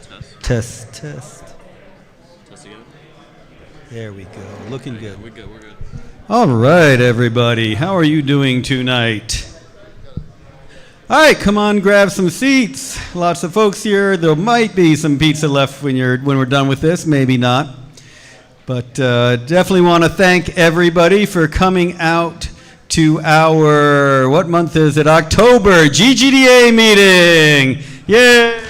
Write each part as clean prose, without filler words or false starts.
Test, test. Test again. There we go. Looking good. We're good. All right, everybody. How are you doing tonight? All right, come on, grab some seats. Lots of folks here. There might be some pizza left when we're done with this. Maybe not. But definitely want to thank everybody for coming out to our, what month is it? October GGDA meeting. Yay!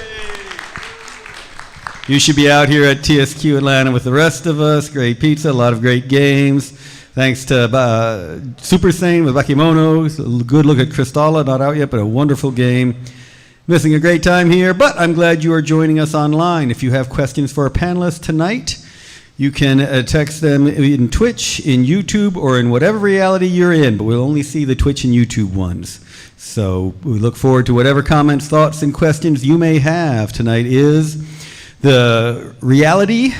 You should be out here at TSQ Atlanta with the rest of us. Great pizza, a lot of great games. Thanks to Super Saiyan with Bakemono. Good look at Crystalla, not out yet, but a wonderful game. Missing a great time here, but I'm glad you are joining us online. If you have questions for our panelists tonight, you can text them in Twitch, in YouTube, or in whatever reality you're in, but we'll only see the Twitch and YouTube ones. So we look forward to whatever comments, thoughts, and questions you may have. Tonight is the reality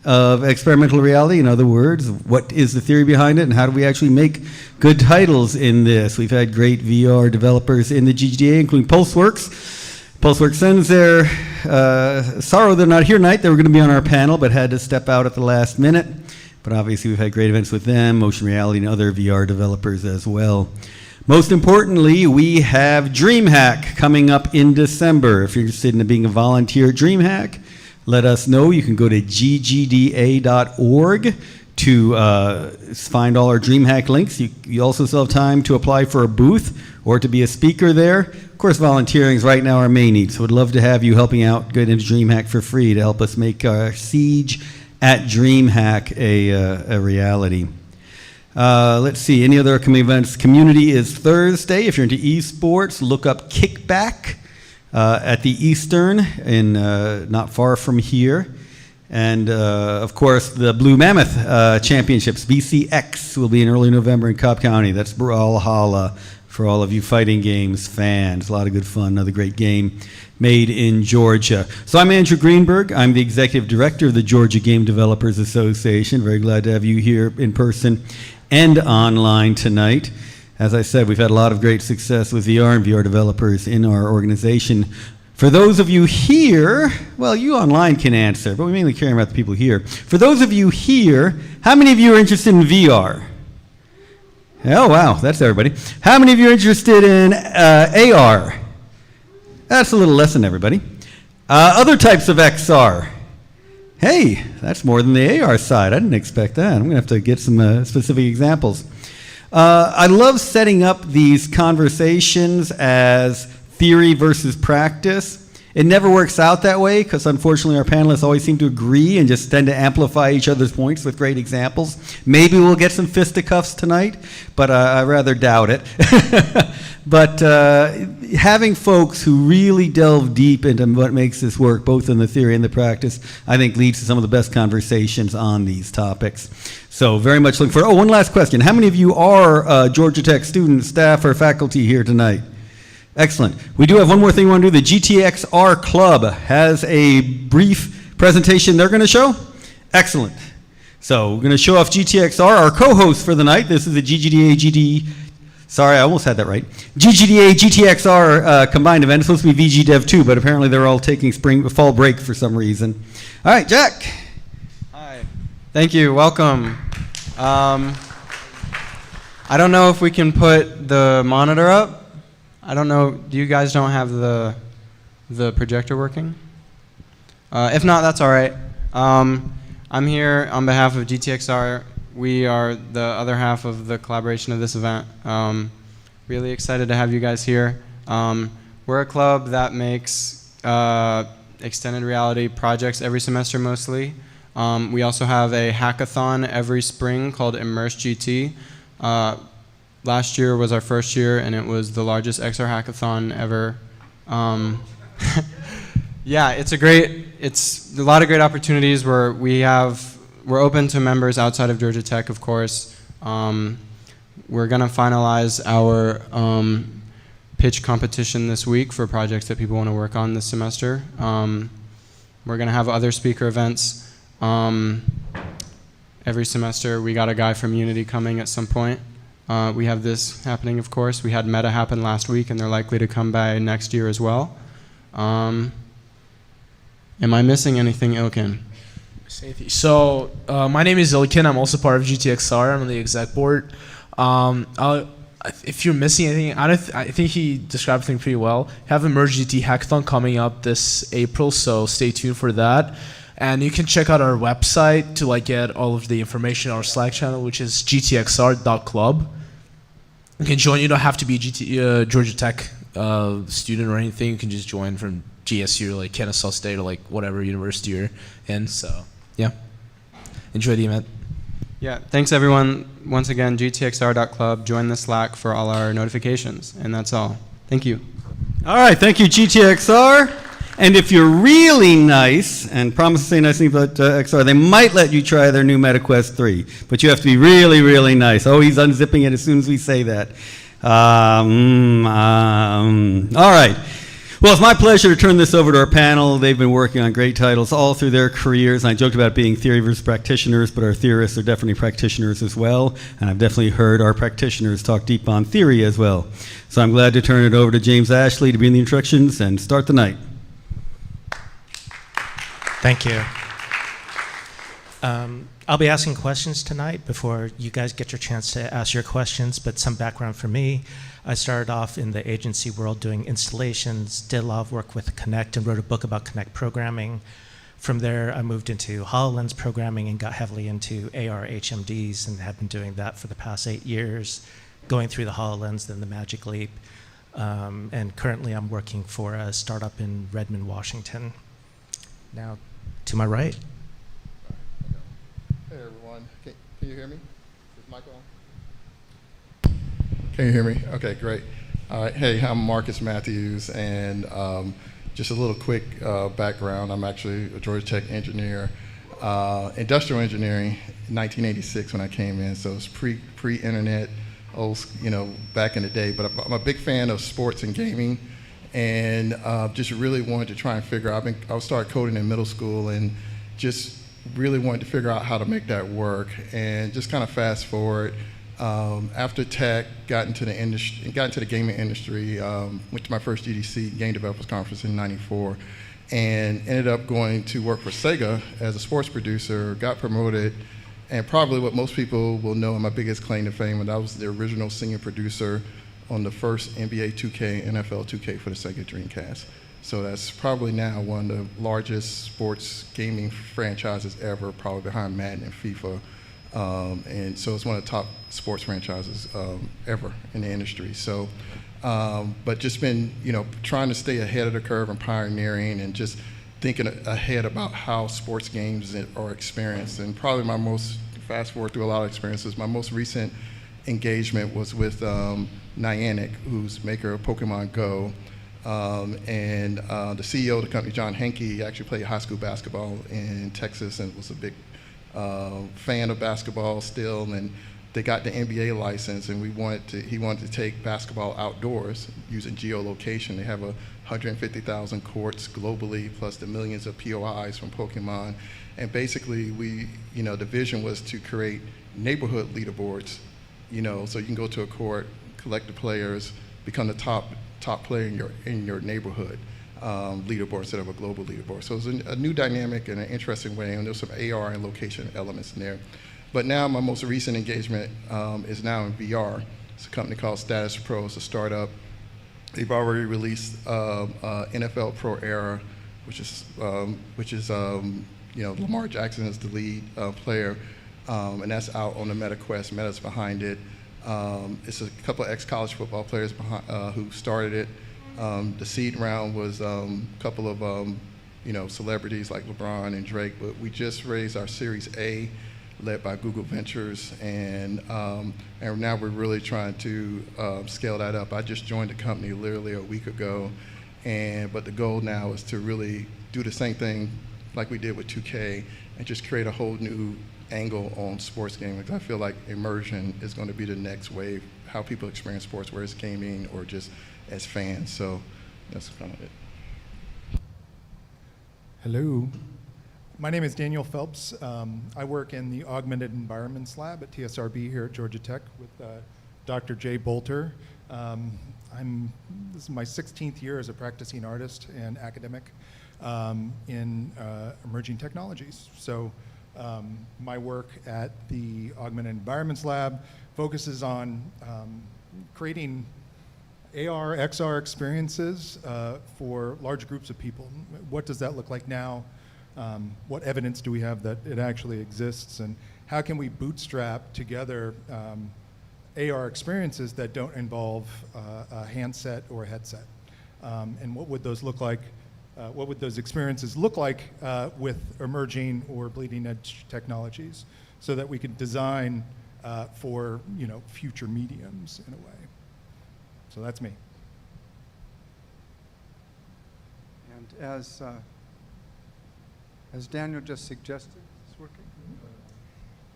of experimental reality. In other words, what is the theory behind it, and how do we actually make good titles in this? We've had great VR developers in the GGDA, including PulseWorks. PulseWorks sends their sorrow they're not here tonight. They were going to be on our panel, but had to step out at the last minute. But obviously, we've had great events with them, Motion Reality, and other VR developers as well. Most importantly, we have DreamHack coming up in December. If you're interested in being a volunteer at DreamHack, let us know. You can go to ggda.org to find all our DreamHack links. You also still have time to apply for a booth or to be a speaker there. Of course, volunteering is right now our main need, so we'd love to have you helping out, get into DreamHack for free to help us make our siege at DreamHack a reality. Let's see, any other upcoming events? Community is Thursday. If you're into esports, look up Kickback at the Eastern, in not far from here. And of course, the Blue Mammoth Championships, BCX, will be in early November in Cobb County. That's Brawlhalla for all of you fighting games fans. A lot of good fun, another great game made in Georgia. So I'm Andrew Greenberg. I'm the Executive Director of the Georgia Game Developers Association. Very glad to have you here in person and online tonight. As I said, we've had a lot of great success with VR and VR developers in our organization. For those of you here, well, you online can answer, but we mainly care about the people here. For those of you here, how many of you are interested in VR? Oh, wow, that's everybody. How many of you are interested in AR? That's a little less than everybody. Other types of XR? Hey, that's more than the AR side. I didn't expect that. I'm going to have to get some specific examples. I love setting up these conversations as theory versus practice. It never works out that way because unfortunately our panelists always seem to agree and just tend to amplify each other's points with great examples. Maybe we'll get some fisticuffs tonight, but I rather doubt it. But having folks who really delve deep into what makes this work, both in the theory and the practice, I think leads to some of the best conversations on these topics. So very much looking for, one last question. How many of you are Georgia Tech students, staff, or faculty here tonight? Excellent. We do have one more thing we want to do. The GTXR Club has a brief presentation they're going to show. Excellent. So we're going to show off GTXR, our co-host for the night. This is the GGDA sorry, I almost had that right. GGDA GTXR combined event. It's supposed to be VG Dev 2, but apparently they're all taking fall break for some reason. All right, Jack. Hi. Thank you. Welcome. I don't know if we can put the monitor up. I don't know, you guys don't have the projector working? If not, that's all right. I'm here on behalf of GTXR. We are the other half of the collaboration of this event. Really excited to have you guys here. We're a club that makes extended reality projects every semester mostly. We also have a hackathon every spring called Immerse GT. Last year was our first year, and it was the largest XR hackathon ever. Yeah, it's a lot of great opportunities where we're open to members outside of Georgia Tech, of course. We're gonna finalize our pitch competition this week for projects that people want to work on this semester. We're gonna have other speaker events every semester. We got a guy from Unity coming at some point. We have this happening, of course. We had Meta happen last week, and they're likely to come by next year as well. Am I missing anything, Ilkin? So, my name is Ilkin. I'm also part of GTXR. I'm on the exec board. If you're missing anything, I think he described everything pretty well. Have a Merge GT hackathon coming up this April, so stay tuned for that. And you can check out our website to get all of the information on our Slack channel, which is gtxr.club. You can join. You don't have to be a Georgia Tech student or anything. You can just join from GSU, Kennesaw State, or whatever university you're in. So, yeah. Enjoy the event. Yeah, thanks everyone. Once again, gtxr.club. Join the Slack for all our notifications. And that's all. Thank you. All right, thank you, GTXR. And if you're really nice and promise to say nice things about XR, they might let you try their new MetaQuest 3. But you have to be really, really nice. Oh, he's unzipping it as soon as we say that. All right. Well, it's my pleasure to turn this over to our panel. They've been working on great titles all through their careers. And I joked about being theory versus practitioners, but our theorists are definitely practitioners as well. And I've definitely heard our practitioners talk deep on theory as well. So I'm glad to turn it over to James Ashley to begin the introductions and start the night. Thank you. I'll be asking questions tonight before you guys get your chance to ask your questions, but some background for me. I started off in the agency world doing installations, did a lot of work with Connect and wrote a book about Connect programming. From there, I moved into HoloLens programming and got heavily into AR HMDs and have been doing that for the past 8 years, going through the HoloLens, then the Magic Leap. And currently I'm working for a startup in Redmond, Washington. Now, to my right. Hey everyone, can you hear me? Is mic on? Can you hear me? Okay, great. All right, hey, I'm Marcus Matthews, and just a little quick background. I'm actually a Georgia Tech engineer, industrial engineering, 1986 when I came in, so it's pre-internet, back in the day. But I'm a big fan of sports and gaming, and just really wanted to try and figure out. I started coding in middle school, and just really wanted to figure out how to make that work. And just kind of fast forward, after tech, got into the industry, got into the gaming industry. Went to my first GDC, Game Developers Conference in '94, and ended up going to work for Sega as a sports producer. Got promoted, and probably what most people will know, my biggest claim to fame, and I was the original senior producer on the first NBA 2K, NFL 2K for the Sega Dreamcast. So that's probably now one of the largest sports gaming franchises ever, probably behind Madden and FIFA. And so it's one of the top sports franchises ever in the industry. So, but just been, trying to stay ahead of the curve and pioneering and just thinking ahead about how sports games are experienced. And probably fast forward through a lot of experiences, my most recent engagement was with Niantic, who's maker of Pokemon Go. And the CEO of the company, John Henke, actually played high school basketball in Texas and was a big fan of basketball still. And they got the NBA license, and he wanted to take basketball outdoors using geolocation. They have 150,000 courts globally, plus the millions of POIs from Pokemon. And basically, the vision was to create neighborhood leaderboards. So you can go to a court, collect the players, become the top player in your neighborhood leaderboard instead of a global leaderboard. So it's a new dynamic and an interesting way, and there's some AR and location elements in there. But now my most recent engagement is now in VR. It's a company called Status Pro. It's a startup. They've already released NFL Pro Era, which is Lamar Jackson is the lead player, and that's out on the MetaQuest. Meta's behind it. It's a couple of ex-college football players who started it. The seed round was a couple of celebrities like LeBron and Drake, but we just raised our Series A, led by Google Ventures, and now we're really trying to scale that up. I just joined the company literally a week ago, but the goal now is to really do the same thing like we did with 2K and just create a whole new angle on sports gaming. I feel like immersion is going to be the next wave, how people experience sports, whether it's gaming or just as fans. So that's kind of it. Hello. My name is Daniel Phelps. I work in the Augmented Environments Lab at TSRB here at Georgia Tech with Dr. Jay Bolter. This is my 16th year as a practicing artist and academic. in emerging technologies. So my work at the Augmented Environments Lab focuses on creating AR, XR experiences for large groups of people. What does that look like now? What evidence do we have that it actually exists? And how can we bootstrap together AR experiences that don't involve a handset or a headset? And what would those look like? What would those experiences look like with emerging or bleeding edge technologies, so that we could design for future mediums in a way? So that's me. And as Daniel just suggested, is this working?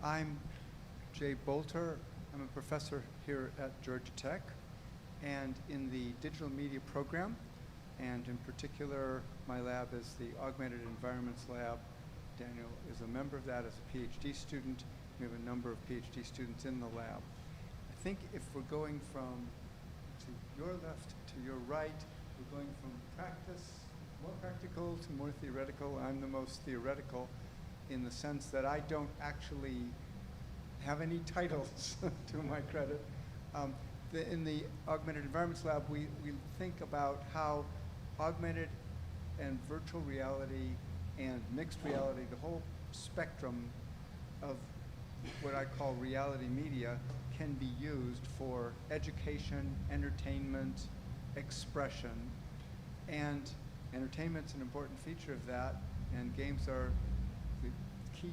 I'm Jay Bolter. I'm a professor here at Georgia Tech, and in the digital media program, and in particular, my lab is the Augmented Environments Lab. Daniel is a member of that as a Ph.D. student. We have a number of Ph.D. students in the lab. I think if we're going from to your left to your right, we're going from more practical to more theoretical. I'm the most theoretical in the sense that I don't actually have any titles to my credit. In the Augmented Environments Lab, we think about how augmented and virtual reality and mixed reality, the whole spectrum of what I call reality media, can be used for education, entertainment, expression. And entertainment's an important feature of that, and games are the key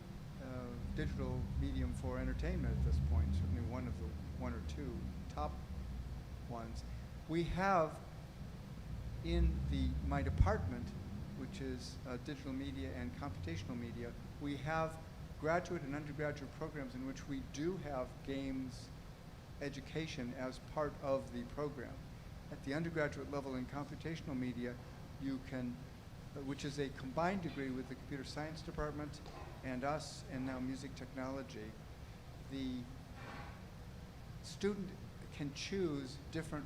digital medium for entertainment at this point, certainly one or two top ones. We have in my department, which is digital media and computational media, we have graduate and undergraduate programs in which we do have games education as part of the program. At the undergraduate level in computational media, you can, which is a combined degree with the computer science department and us, and now music technology, the student can choose different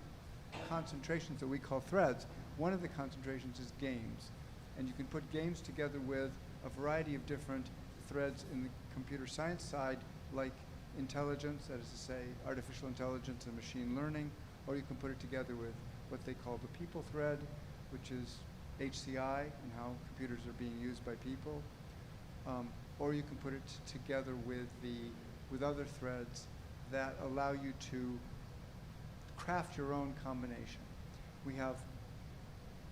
concentrations that we call threads. One of the concentrations is games, and you can put games together with a variety of different threads in the computer science side, like intelligence, that is to say, artificial intelligence and machine learning, or you can put it together with what they call the people thread, which is HCI and how computers are being used by people, or you can put it together with other threads that allow you to craft your own combination. We have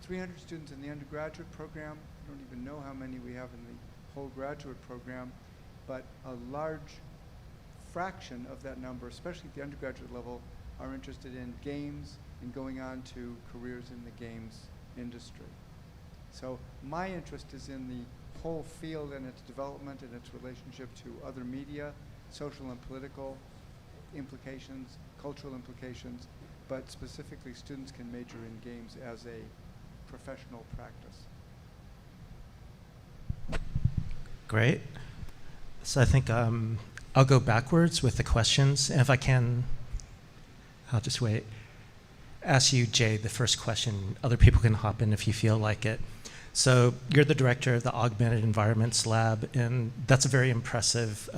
300 students in the undergraduate program. I don't even know how many we have in the whole graduate program, but a large fraction of that number, especially at the undergraduate level, are interested in games and going on to careers in the games industry. So my interest is in the whole field and its development and its relationship to other media, social and political implications, cultural implications, but specifically students can major in games as a professional practice. Great. So I think I'll go backwards with the questions. And if I can, I'll just wait. Ask you, Jay, the first question. Other people can hop in if you feel like it. So you're the director of the Augmented Environments Lab, and that's a very impressive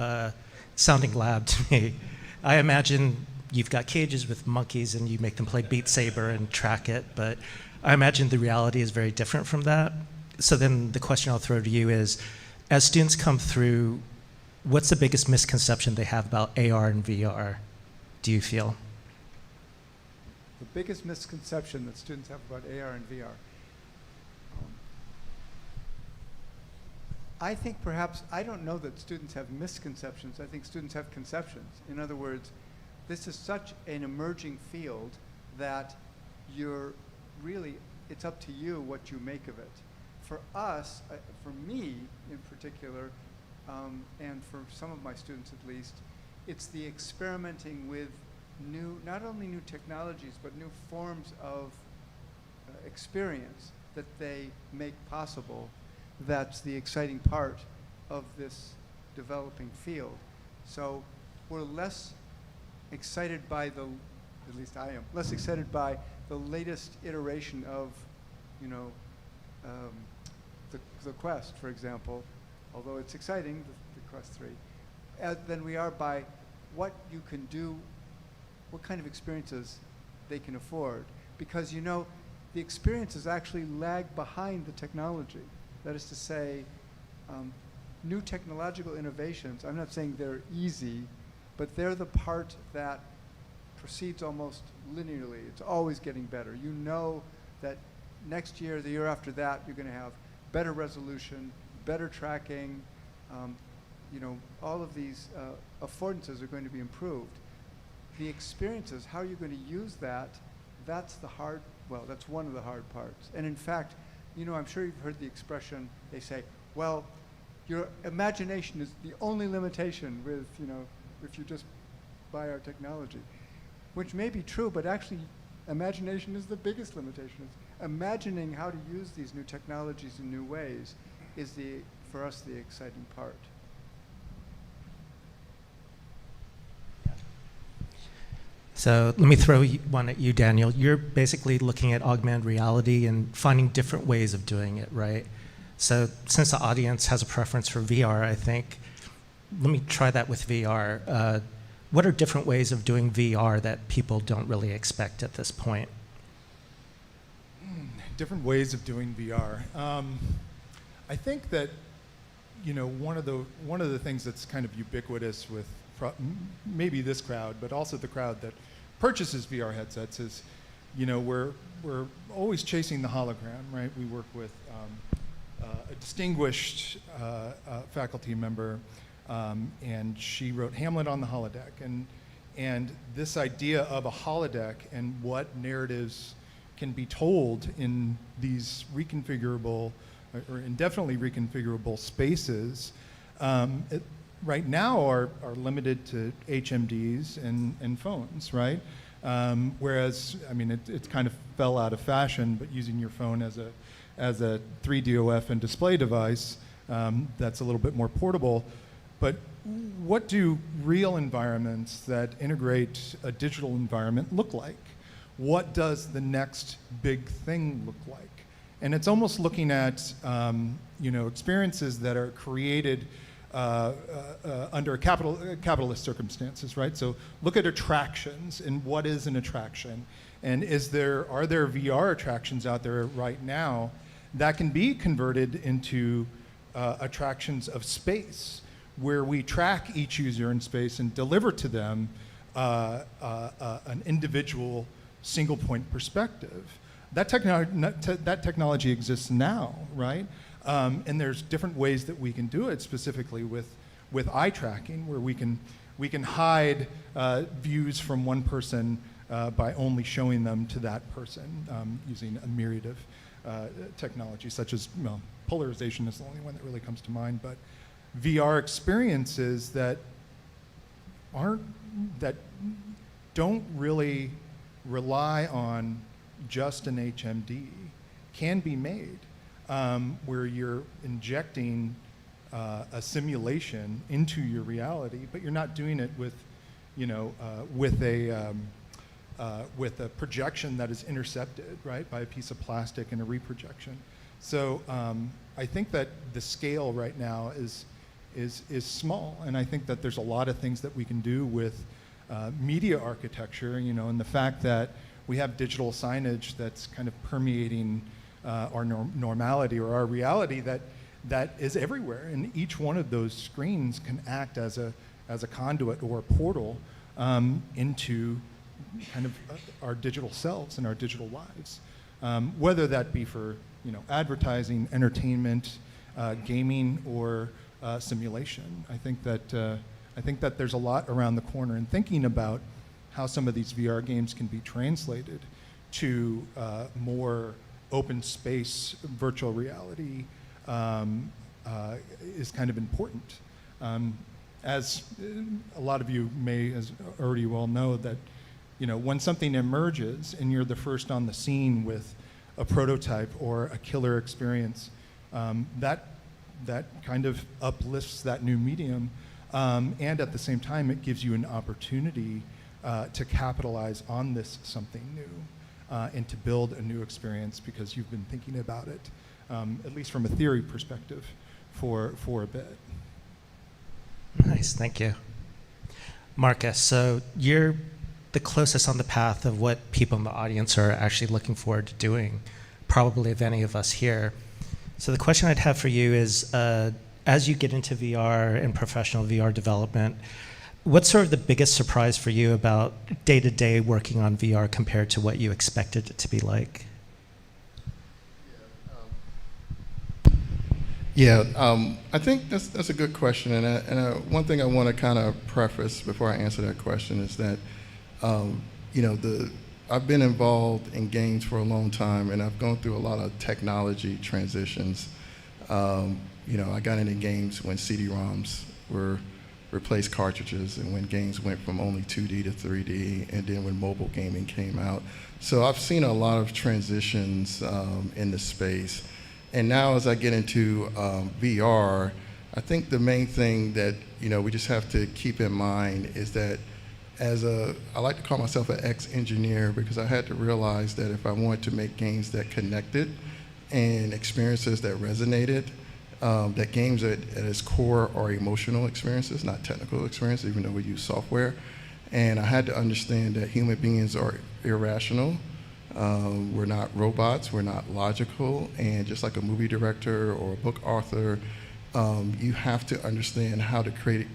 sounding lab to me. I imagine you've got cages with monkeys and you make them play Beat Saber and track it, but I imagine the reality is very different from that. So then the question I'll throw to you is, as students come through, what's the biggest misconception they have about AR and VR, do you feel? The biggest misconception that students have about AR and VR. I think perhaps, I don't know that students have misconceptions. I think students have conceptions. In other words, this is such an emerging field that it's up to you what you make of it. For us, for me in particular, and for some of my students at least, it's the experimenting with not only new technologies, but new forms of experience that they make possible. That's the exciting part of this developing field. So we're less excited by at least I am, less excited by the latest iteration of, the Quest, for example, although it's exciting, the Quest 3, than we are by what you can do, what kind of experiences they can afford. Because you know, the experiences actually lag behind the technology. That is to say, new technological innovations, I'm not saying they're easy, but they're the part that proceeds almost linearly. It's always getting better. You know that next year, the year after that, you're going to have better resolution, better tracking. You know, all of these affordances are going to be improved. The experiences, how you're going to use that, that's the hard, well, that's one of the hard parts. And in fact, you know, I'm sure you've heard the expression, they say, well, your imagination is the only limitation with, you know, if you just buy our technology. Which may be true, but actually imagination is the biggest limitation. Imagining how to use these new technologies in new ways is, for us, the exciting part. So let me throw one at you, Daniel. You're basically looking at augmented reality and finding different ways of doing it, right? So since the audience has a preference for VR, I think, let me try that with VR. What are different ways of doing VR that people don't really expect at this point? Different ways of doing VR. I think that, you know, one of the things that's kind of ubiquitous with maybe this crowd, but also the crowd that purchases VR headsets is, you know, we're always chasing the hologram, right? We work with a distinguished faculty member, and she wrote Hamlet on the holodeck, and this idea of a holodeck and what narratives can be told in these reconfigurable or indefinitely reconfigurable spaces right now are limited to HMDs and phones, right? Whereas, I mean, it kind of fell out of fashion, but using your phone as a 3DOF and display device, that's a little bit more portable. But what do real environments that integrate a digital environment look like? What does the next big thing look like? And it's almost looking at you know, experiences that are created under capitalist circumstances, right? So look at attractions and what is an attraction, and are there VR attractions out there right now that can be converted into attractions of space, where we track each user in space and deliver to them an individual single point perspective. That technology exists now, right? And there's different ways that we can do it, specifically with eye tracking, where we can hide views from one person by only showing them to that person using a myriad of technologies, such as, well, polarization is the only one that really comes to mind, but VR experiences that don't really rely on just an HMD can be made, where you're injecting a simulation into your reality, but you're not doing it with, you know, with a projection that is intercepted, right, by a piece of plastic and a reprojection. So I think that the scale right now is small, and I think that there's a lot of things that we can do with media architecture, you know, and the fact that we have digital signage that's kind of permeating our normality or our reality that is everywhere, and each one of those screens can act as a conduit or a portal into kind of our digital selves and our digital lives, whether that be for, you know, advertising, entertainment, gaming, or simulation. I think that there's a lot around the corner, and thinking about how some of these VR games can be translated to more open space virtual reality is kind of important. As a lot of you may already well know, that, you know, when something emerges and you're the first on the scene with a prototype or a killer experience, that kind of uplifts that new medium, and at the same time it gives you an opportunity to capitalize on this something new and to build a new experience because you've been thinking about it at least from a theory perspective, for a bit. Nice, thank you. Marcus, so you're the closest on the path of what people in the audience are actually looking forward to doing, probably of any of us here. So the question I'd have for you is, as you get into VR and professional VR development, what's sort of the biggest surprise for you about day-to-day working on VR compared to what you expected it to be like? I think that's a good question, and one thing I want to kind of preface before I answer that question is that, I've been involved in games for a long time, and I've gone through a lot of technology transitions. I got into games when CD-ROMs replaced cartridges, and when games went from only 2D to 3D, and then when mobile gaming came out. So I've seen a lot of transitions in the space. And now as I get into VR, I think the main thing that we just have to keep in mind is that I like to call myself an ex-engineer, because I had to realize that if I wanted to make games that connected and experiences that resonated, that games at its core are emotional experiences, not technical experiences, even though we use software. And I had to understand that human beings are irrational. We're not robots, we're not logical, and just like a movie director or a book author, you have to understand how to create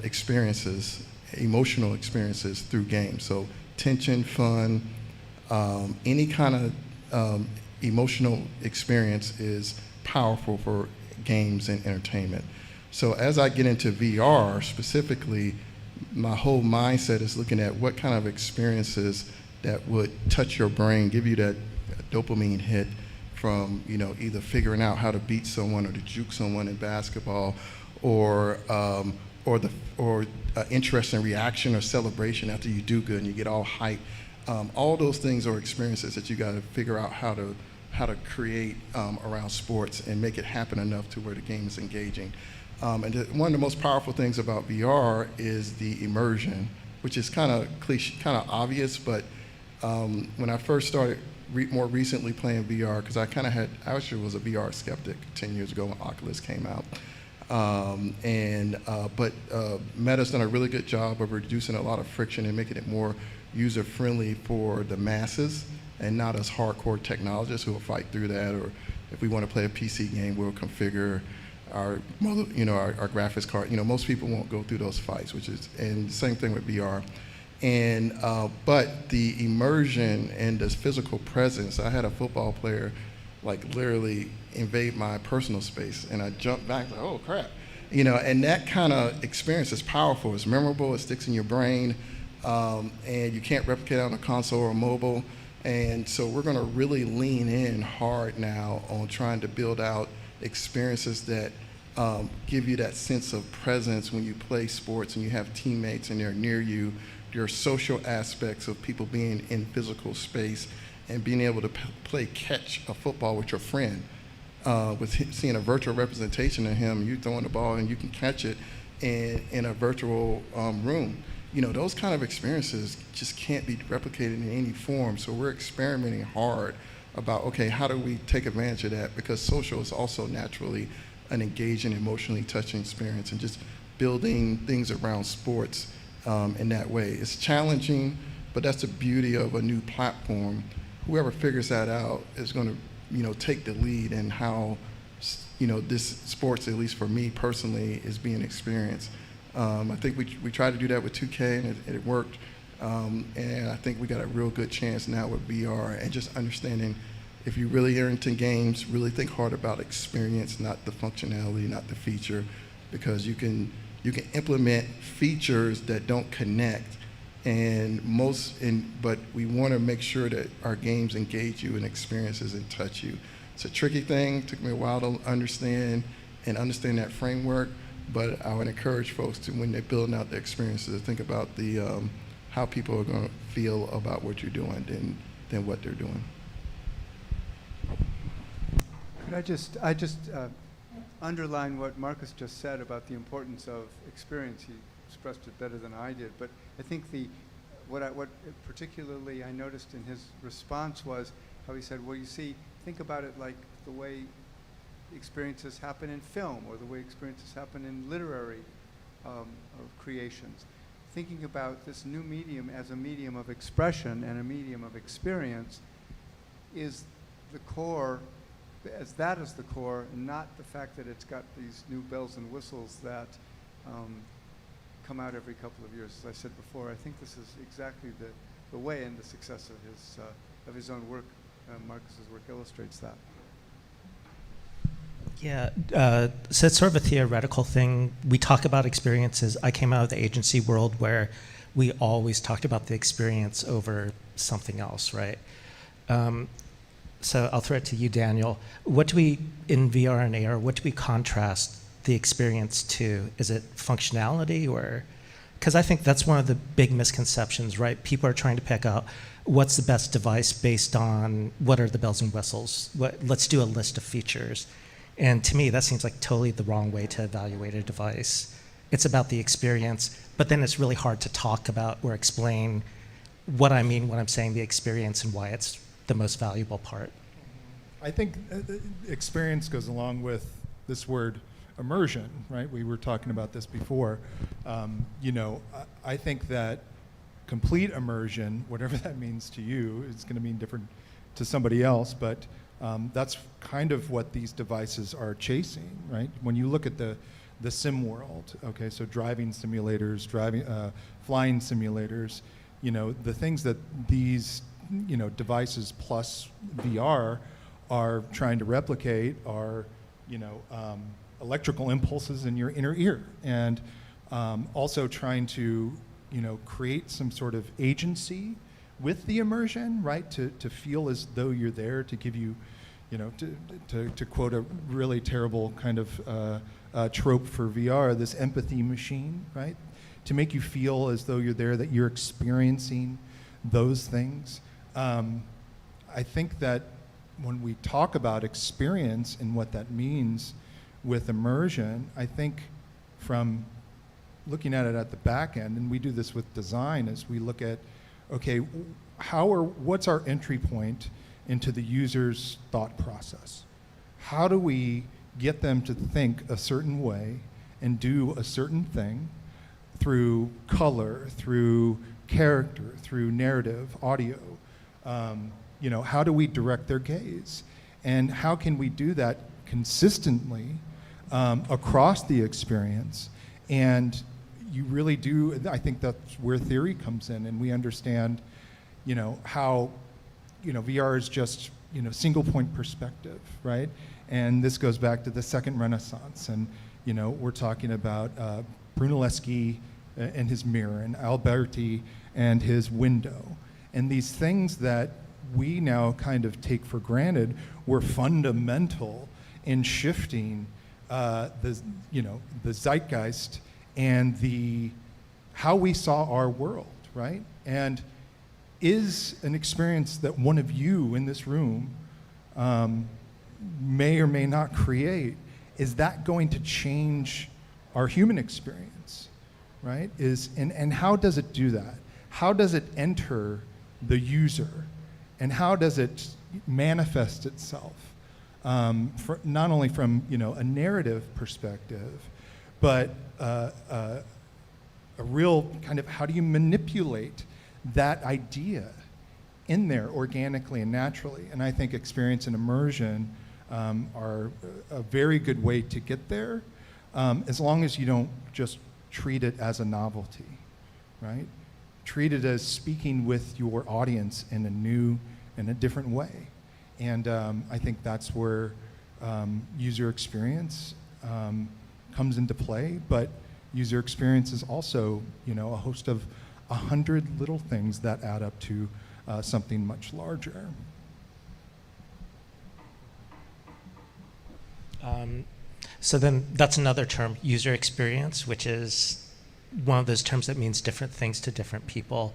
experiences, emotional experiences through games. So tension, fun, any kind of emotional experience is powerful for games and entertainment. So as I get into VR specifically, my whole mindset is looking at what kind of experiences that would touch your brain, give you that dopamine hit from either figuring out how to beat someone or to juke someone in basketball, or interesting reaction or celebration after you do good and you get all hyped. All those things are experiences that you got to figure out how to create around sports and make it happen enough to where the game is engaging. And one of the most powerful things about VR is the immersion, which is kind of cliche, kind of obvious, but when I first started more recently playing VR, because I actually was a VR skeptic 10 years ago when Oculus came out. But Meta's done a really good job of reducing a lot of friction and making it more user-friendly for the masses, and not us hardcore technologists who will fight through that. Or if we want to play a PC game, we'll configure our graphics card. Most people won't go through those fights, and the same thing with VR. But the immersion and the physical presence, I had a football player literally invade my personal space, and I jumped back like, oh crap, and that kind of experience is powerful. It's memorable. It sticks in your brain, and you can't replicate it on a console or mobile. And so we're going to really lean in hard now on trying to build out experiences that give you that sense of presence when you play sports and you have teammates and they're near you. Your social aspects of people being in physical space and being able to play catch a football with your friend, with seeing a virtual representation of him, you throwing the ball and you can catch it in a virtual room. Those kind of experiences just can't be replicated in any form. So we're experimenting hard about, okay, how do we take advantage of that? Because social is also naturally an engaging, emotionally touching experience, and just building things around sports in that way. It's challenging, but that's the beauty of a new platform. Whoever figures that out is going to, take the lead in how, this sports, at least for me personally, is being experienced. I think we tried to do that with 2K, and it worked. And I think we got a real good chance now with VR, and just understanding, if you really are into games, really think hard about experience, not the functionality, not the feature, because you can implement features that don't connect, but we want to make sure that our games engage you in experiences and touch you. It's a tricky thing. It took me a while to understand that framework, but I would encourage folks to, when they're building out their experiences, to think about how people are going to feel about what you're doing than what they're doing. Could I just underline what Marcus just said about the importance of experience. He expressed it better than I did, but I think what particularly I noticed in his response was how he said, well, you see, think about it like the way experiences happen in film or the way experiences happen in literary creations. Thinking about this new medium as a medium of expression and a medium of experience is the core, as that is the core, not the fact that it's got these new bells and whistles that come out every couple of years. As I said before, I think this is exactly the way, and the success of his own work, Marcus's work, illustrates that. Yeah, so it's sort of a theoretical thing. We talk about experiences. I came out of the agency world where we always talked about the experience over something else, right? So I'll throw it to you, Daniel. What do we, in VR and AR, what do we contrast the experience to? Is it functionality or? Because I think that's one of the big misconceptions, right? People are trying to pick out what's the best device based on what are the bells and whistles. Let's do a list of features. And to me, that seems like totally the wrong way to evaluate a device. It's about the experience, but then it's really hard to talk about or explain what I mean when I'm saying the experience and why it's the most valuable part. I think experience goes along with this word immersion, right? We were talking about this before. I think that complete immersion, whatever that means to you, is going to mean different to somebody else, but that's kind of what these devices are chasing, right? When you look at the sim world, okay, so driving simulators, flying simulators, the things that these devices plus VR are trying to replicate are electrical impulses in your inner ear, and also trying to create some sort of agency with the immersion, right? To feel as though you're there, to give you, to quote a really terrible kind of trope for VR, this empathy machine, right? To make you feel as though you're there, that you're experiencing those things. I think that when we talk about experience and what that means with immersion, I think from looking at it at the back end, and we do this with design, as we look at, okay, what's our entry point into the user's thought process? How do we get them to think a certain way and do a certain thing through color, through character, through narrative, audio? How do we direct their gaze? And how can we do that consistently across the experience? And you really do, I think that's where theory comes in, and we understand, how, VR is just, single point perspective, right? And this goes back to the second Renaissance, and, we're talking about Brunelleschi and his mirror, and Alberti and his window. And these things that we now kind of take for granted were fundamental in shifting the zeitgeist and how we saw our world, right? And is an experience that one of you in this room may or may not create, is that going to change our human experience, right? And how does it do that? How does it enter the user? And how does it manifest itself? Not only from a narrative perspective, but a real kind of how do you manipulate that idea in there organically and naturally? And I think experience and immersion are a very good way to get there, as long as you don't just treat it as a novelty, right? Treat it as speaking with your audience in a different way. And I think that's where user experience comes into play, but user experience is also, a host of 100 little things that add up to something much larger. So then that's another term, user experience, which is one of those terms that means different things to different people.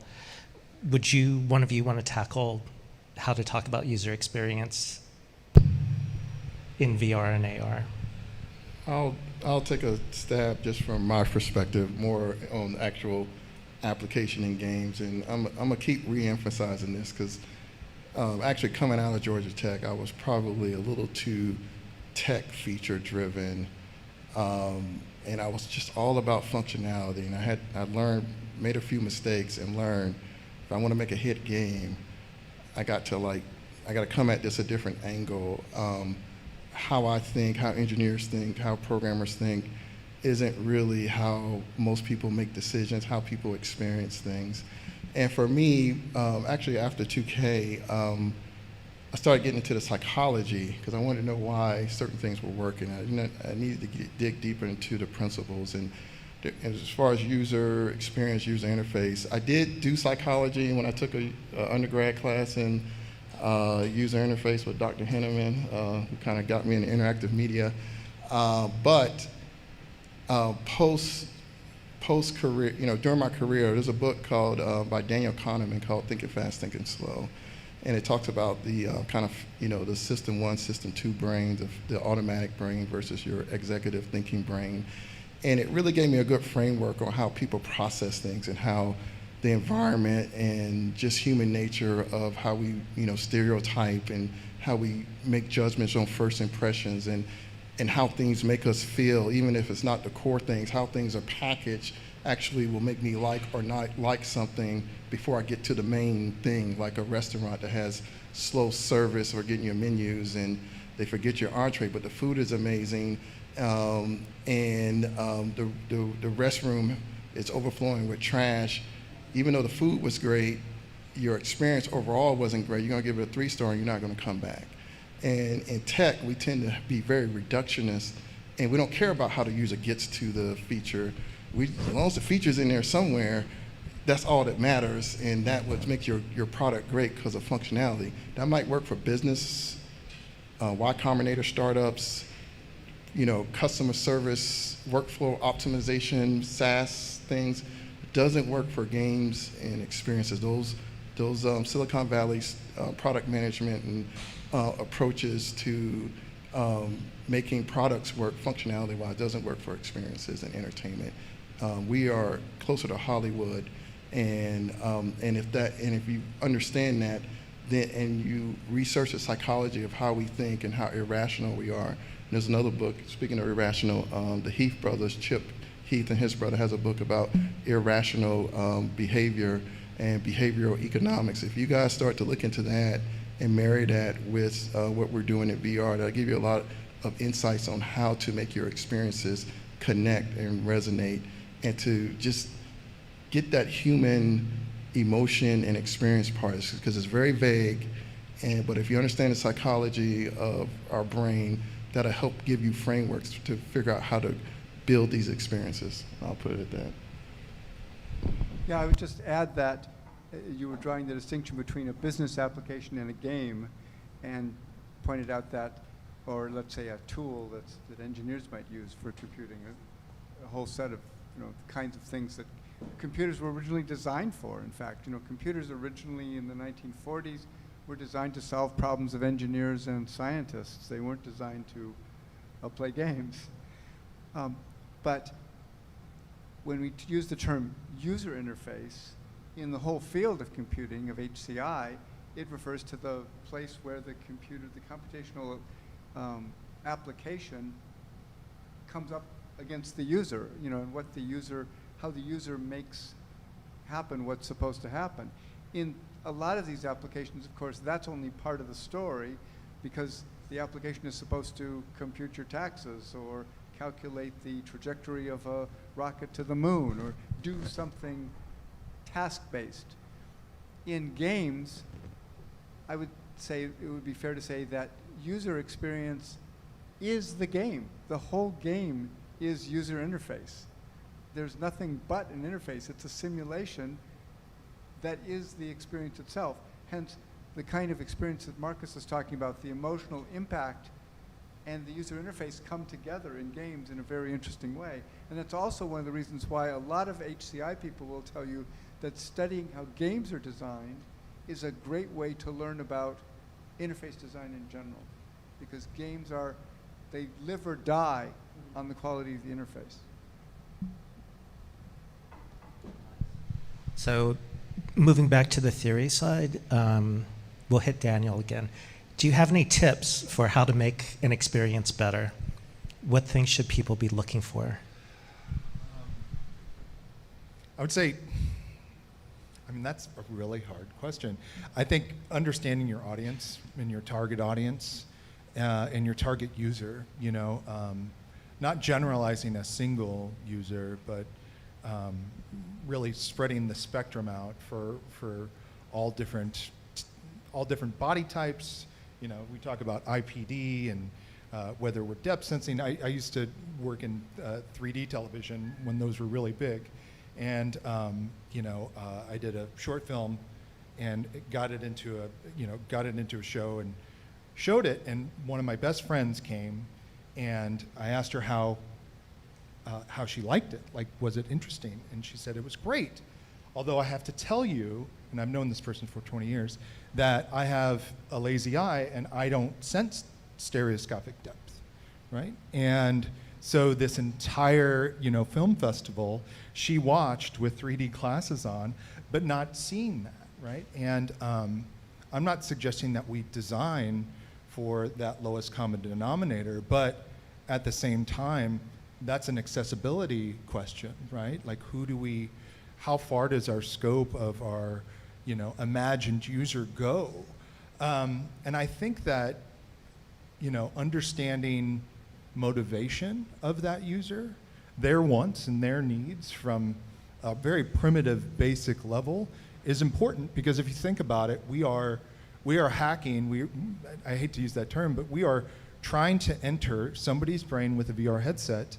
Would one of you want to tackle how to talk about user experience in VR and AR? I'll take a stab just from my perspective, more on the actual application in games, and I'm gonna keep re-emphasizing this because actually coming out of Georgia Tech, I was probably a little too tech feature driven, and I was just all about functionality. And I learned, made a few mistakes, and learned if I want to make a hit game, I got to come at this a different angle. How I think, how engineers think, how programmers think isn't really how most people make decisions, how people experience things. And for me, actually after 2K, I started getting into the psychology because I wanted to know why certain things were working. I needed to dig deeper into the principles. And as far as user experience, user interface, I did do psychology when I took a undergrad class in user interface with Dr. Henneman, who kind of got me into interactive media. But post-career, during my career, there's a book called by Daniel Kahneman called Thinking Fast, Thinking Slow. And it talks about the the system 1, system 2 brain, the automatic brain versus your executive thinking brain. And it really gave me a good framework on how people process things and how the environment and just human nature of how we, stereotype and how we make judgments on first impressions and how things make us feel, even if it's not the core things, how things are packaged actually will make me like or not like something before I get to the main thing, like a restaurant that has slow service or getting your menus and they forget your entree, but the food is amazing, and the restroom is overflowing with trash. Even though the food was great, your experience overall wasn't great. You're gonna give it a 3-star and you're not gonna come back. And in tech, we tend to be very reductionist, and we don't care about how the user gets to the feature. As long as the feature's in there somewhere, that's all that matters, and that would make your product great because of functionality. That might work for business, Y Combinator startups, customer service, workflow optimization, SaaS things. It doesn't work for games and experiences. Those Silicon Valley's product management and approaches to making products work functionality-wise doesn't work for experiences and entertainment. We are closer to Hollywood, and if you understand that, then and you research the psychology of how we think and how irrational we are. And there's another book, speaking of irrational, the Heath brothers, Chip Heath and his brother has a book about irrational behavior and behavioral economics. If you guys start to look into that and marry that with what we're doing at VR, that'll give you a lot of insights on how to make your experiences connect and resonate, and to just get that human emotion and experience part, because it's very vague, but if you understand the psychology of our brain, that'll help give you frameworks to figure out how to build these experiences. I'll put it at that. Yeah, I would just add that you were drawing the distinction between a business application and a game, and pointed out that, or let's say a tool that engineers might use for computing, a whole set of kinds of things that computers were originally designed for. In fact, computers originally in the 1940s were designed to solve problems of engineers and scientists. They weren't designed to play games. But when we use the term user interface in the whole field of computing, of HCI, it refers to the place where the computer, the computational application comes up against the user, and what the user, how the user makes happen what's supposed to happen. In a lot of these applications, of course, that's only part of the story, because the application is supposed to compute your taxes or calculate the trajectory of a rocket to the moon or do something task-based. In games, I would say it would be fair to say that user experience is the game. The whole game is user interface. There's nothing but an interface. It's a simulation that is the experience itself. Hence, the kind of experience that Marcus is talking about, the emotional impact and the user interface come together in games in a very interesting way. And that's also one of the reasons why a lot of HCI people will tell you that studying how games are designed is a great way to learn about interface design in general, because games they live or die on the quality of the interface. So moving back to the theory side, we'll hit Daniel again. Do you have any tips for how to make an experience better? What things should people be looking for? I would say, I mean, that's a really hard question. I think understanding your audience and your target audience and your target user, you know, not generalizing a single user, but really spreading the spectrum out for all different body types. You know, we talk about IPD and whether we're depth sensing. I used to work in 3D television when those were really big. And you know, I did a short film and got it into a show and showed it. And one of my best friends came, and I asked her how she liked it. Like, was it interesting? And she said it was great. Although I have to tell you, and I've known this person for 20 years, that I have a lazy eye and I don't sense stereoscopic depth, right? And so this entire, you know, film festival, she watched with 3D glasses on, but not seeing that, right? And I'm not suggesting that we design for that lowest common denominator, but at the same time, that's an accessibility question, right? Like, how far does our scope of our, you know, imagined user go? And I think that, you know, understanding motivation of that user, their wants and their needs from a very primitive, basic level is important, because if you think about it, we are hacking. I hate to use that term, but we are trying to enter somebody's brain with a VR headset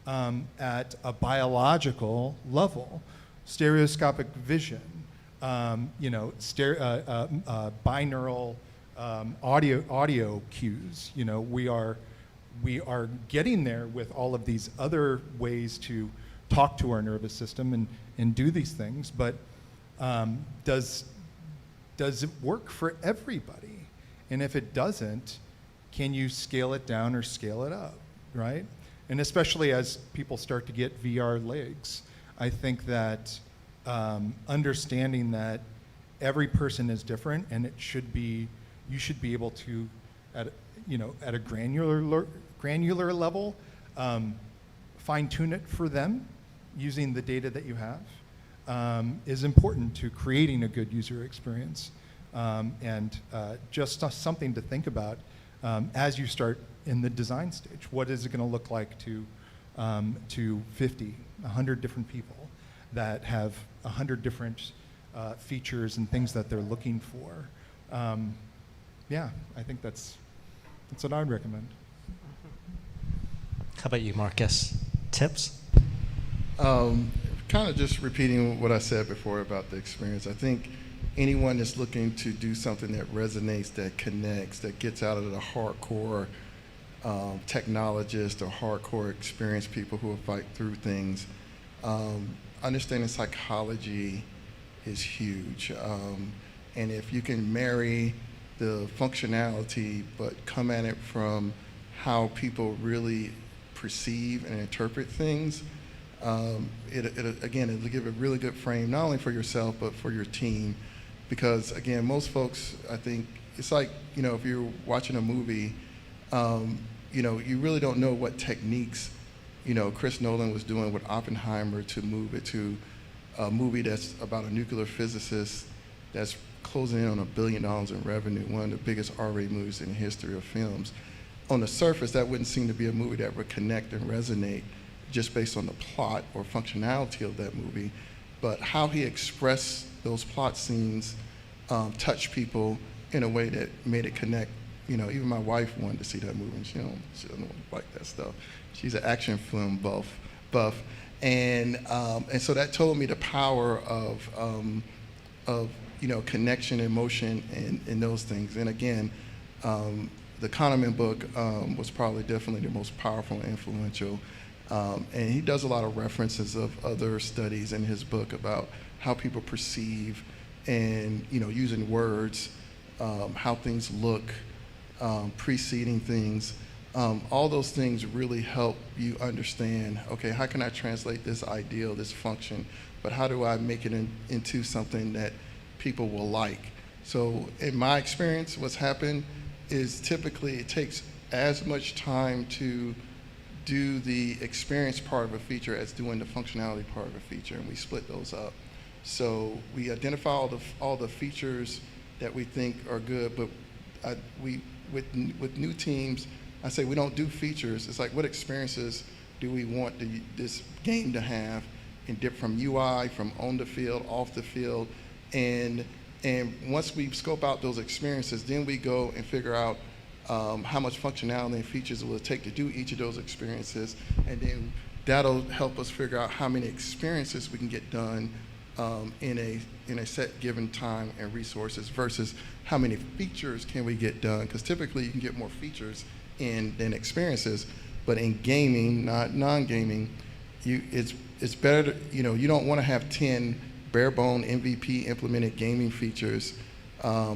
at a biological level, stereoscopic vision, you know, binaural audio cues. You know, we are getting there with all of these other ways to talk to our nervous system and do these things, but does it work for everybody? And if it doesn't, can you scale it down or scale it up, right? And especially as people start to get VR legs, I think that understanding that every person is different, and you should be able to, at a granular level, fine tune it for them using the data that you have, is important to creating a good user experience, and just something to think about as you start in the design stage. What is it going to look like to 50, 100 different people that have 100 different features and things that they're looking for? Yeah, I think that's what I would recommend. How about you, Marcus? Tips? Kind of just repeating what I said before about the experience. I think anyone that's looking to do something that resonates, that connects, that gets out of the hardcore technologists or hardcore experienced people who will fight through things, understanding psychology is huge. And if you can marry the functionality but come at it from how people really perceive and interpret things, it'll give a really good frame, not only for yourself but for your team. Because again, most folks, I think, it's like, you know, if you're watching a movie, you know, you really don't know what techniques, you know, Chris Nolan was doing with Oppenheimer to move it to a movie that's about a nuclear physicist that's closing in on $1 billion in revenue, one of the biggest R-rated movies in the history of films. On the surface, that wouldn't seem to be a movie that would connect and resonate just based on the plot or functionality of that movie, but how he expressed those plot scenes touched people in a way that made it connect. You know, even my wife wanted to see that movie, and she doesn't like that stuff. She's an action film buff, and so that told me the power of you know, connection, emotion, and those things. And again, the Kahneman book was probably definitely the most powerful and influential. And he does a lot of references of other studies in his book about how people perceive and, you know, using words, how things look, preceding things. All those things really help you understand, okay, how can I translate this ideal, this function, but how do I make it into something that people will like? So in my experience, what's happened is typically it takes as much time to do the experience part of a feature as doing the functionality part of a feature, and we split those up. So we identify all the features that we think are good, but with new teams, I say we don't do features. It's like, what experiences do we want this game to have, from UI, from on the field, off the field, and once we scope out those experiences, then we go and figure out how much functionality and features it will take to do each of those experiences, and then that'll help us figure out how many experiences we can get done in a set given time and resources versus how many features can we get done, because typically you can get more features than experiences, but in gaming, not non-gaming, it's better to, you don't want to have 10 bare bone MVP implemented gaming features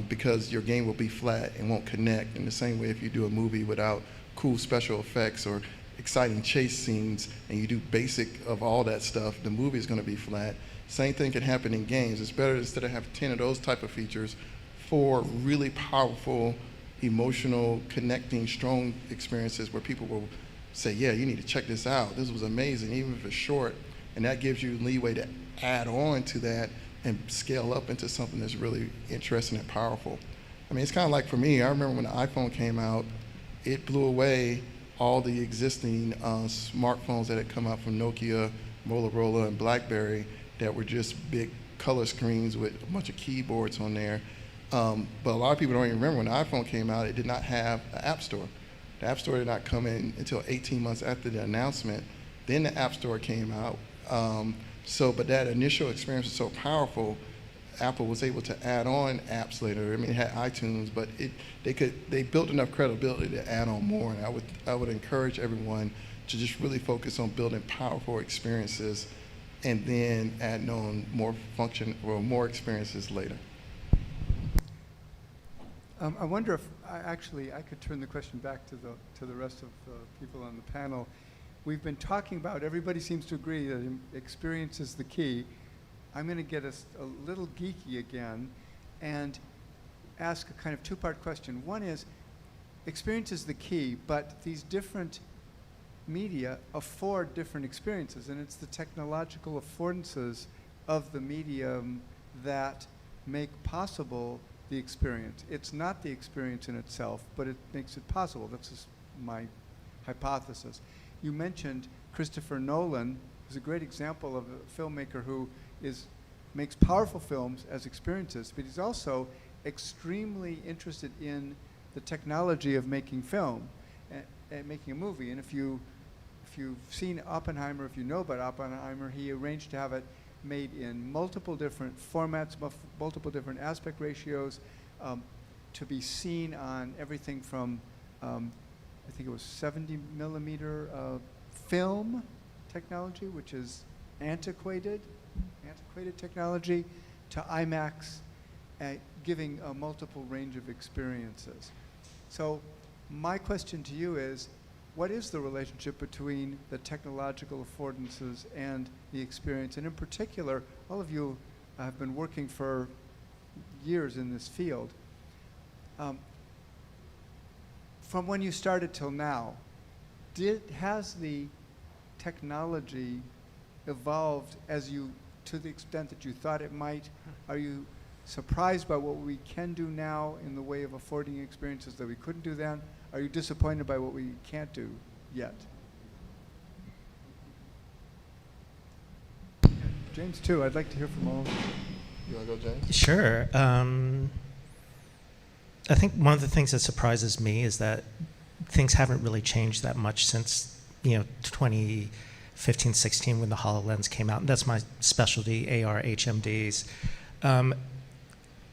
because your game will be flat and won't connect. In the same way, if you do a movie without cool special effects or exciting chase scenes and you do basic of all that stuff, the movie is going to be flat. Same thing can happen in games. It's better, instead of having 10 of those type of features, 4 really powerful, emotional, connecting, strong experiences where people will say, yeah, you need to check this out. This was amazing, even if it's short. And that gives you leeway to add on to that and scale up into something that's really interesting and powerful. I mean, it's kind of like, for me, I remember when the iPhone came out, it blew away all the existing smartphones that had come out from Nokia, Motorola, and BlackBerry that were just big color screens with a bunch of keyboards on there. But a lot of people don't even remember when the iPhone came out, it did not have an app store. The app store did not come in until 18 months after the announcement. Then the app store came out. But that initial experience was so powerful, Apple was able to add on apps later. I mean, it had iTunes, but they built enough credibility to add on more. And I would encourage everyone to just really focus on building powerful experiences and then adding on more function or more experiences later. I wonder if I could turn the question back to the rest of the people on the panel. We've been talking about, everybody seems to agree that experience is the key. I'm going to get us a little geeky again and ask a kind of two-part question. One is, experience is the key, but these different media afford different experiences, and it's the technological affordances of the medium that make possible the experience. It's not the experience in itself, but it makes it possible. That's just my hypothesis. You mentioned Christopher Nolan, who's a great example of a filmmaker who makes powerful films as experiences, but he's also extremely interested in the technology of making film and making a movie. And if you've seen Oppenheimer, if you know about Oppenheimer, he arranged to have it made in multiple different formats, multiple different aspect ratios, to be seen on everything from I think it was 70 millimeter film technology, which is antiquated technology, to IMAX, giving a multiple range of experiences. So my question to you is, what is the relationship between the technological affordances and the experience? And in particular, all of you have been working for years in this field. From when you started till now, has the technology evolved to the extent that you thought it might? Are you surprised by what we can do now in the way of affording experiences that we couldn't do then? Are you disappointed by what we can't do yet? James, too. I'd like to hear from all of you. You want to go, James? Sure. I think one of the things that surprises me is that things haven't really changed that much since 2015, 16 when the HoloLens came out. And that's my specialty, AR, HMDs.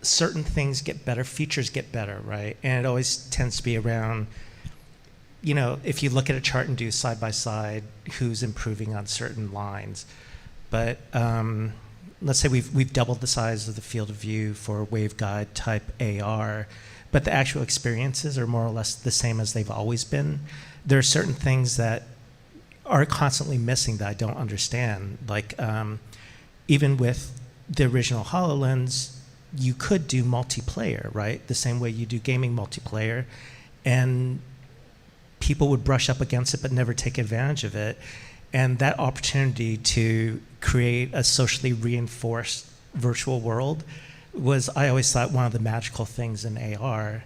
Certain things get better, features get better, right? And it always tends to be around, if you look at a chart and do side by side, who's improving on certain lines. But let's say we've doubled the size of the field of view for waveguide type AR, but the actual experiences are more or less the same as they've always been. There are certain things that are constantly missing that I don't understand. Like even with the original HoloLens, you could do multiplayer, right? The same way you do gaming multiplayer, and people would brush up against it but never take advantage of it. And that opportunity to create a socially reinforced virtual world was, I always thought, one of the magical things in AR,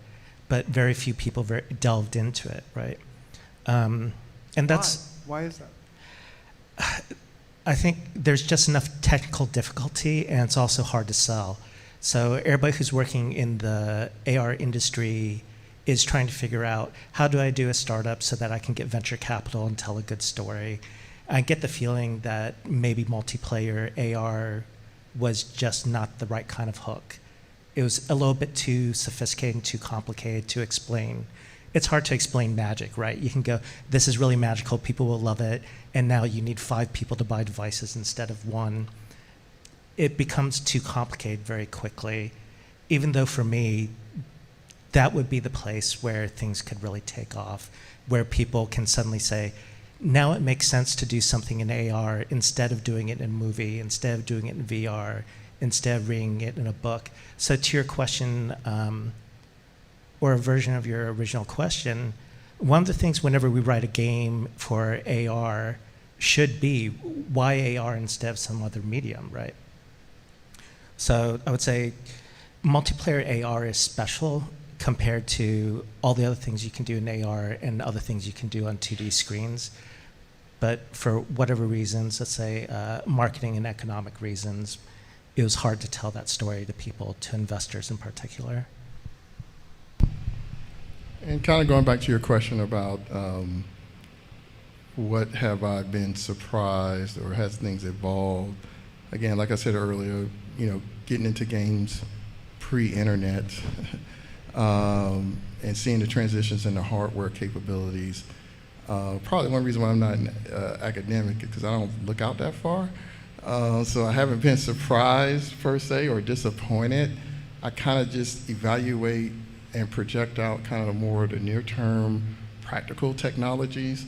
but very few people delved into it, right? And that's... Why is that? I think there's just enough technical difficulty, and it's also hard to sell. So everybody who's working in the AR industry is trying to figure out, how do I do a startup so that I can get venture capital and tell a good story? I get the feeling that maybe multiplayer AR was just not the right kind of hook. It was a little bit too sophisticated and too complicated to explain. It's hard to explain magic, right? You can go, this is really magical, people will love it, and now you need 5 people to buy devices instead of 1. It becomes too complicated very quickly, even though for me, that would be the place where things could really take off, where people can suddenly say, now it makes sense to do something in AR instead of doing it in a movie, instead of doing it in VR, instead of reading it in a book. So to your question, or a version of your original question, one of the things whenever we write a game for AR should be, why AR instead of some other medium, right? So I would say multiplayer AR is special compared to all the other things you can do in AR and other things you can do on 2D screens. But for whatever reasons, let's say marketing and economic reasons, it was hard to tell that story to people, to investors in particular. And kind of going back to your question about what have I been surprised, or has things evolved? Again, like I said earlier, getting into games pre-internet and seeing the transitions in the hardware capabilities. Probably one reason why I'm not an academic is because I don't look out that far. So I haven't been surprised per se or disappointed. I kind of just evaluate and project out kind of more of the near-term practical technologies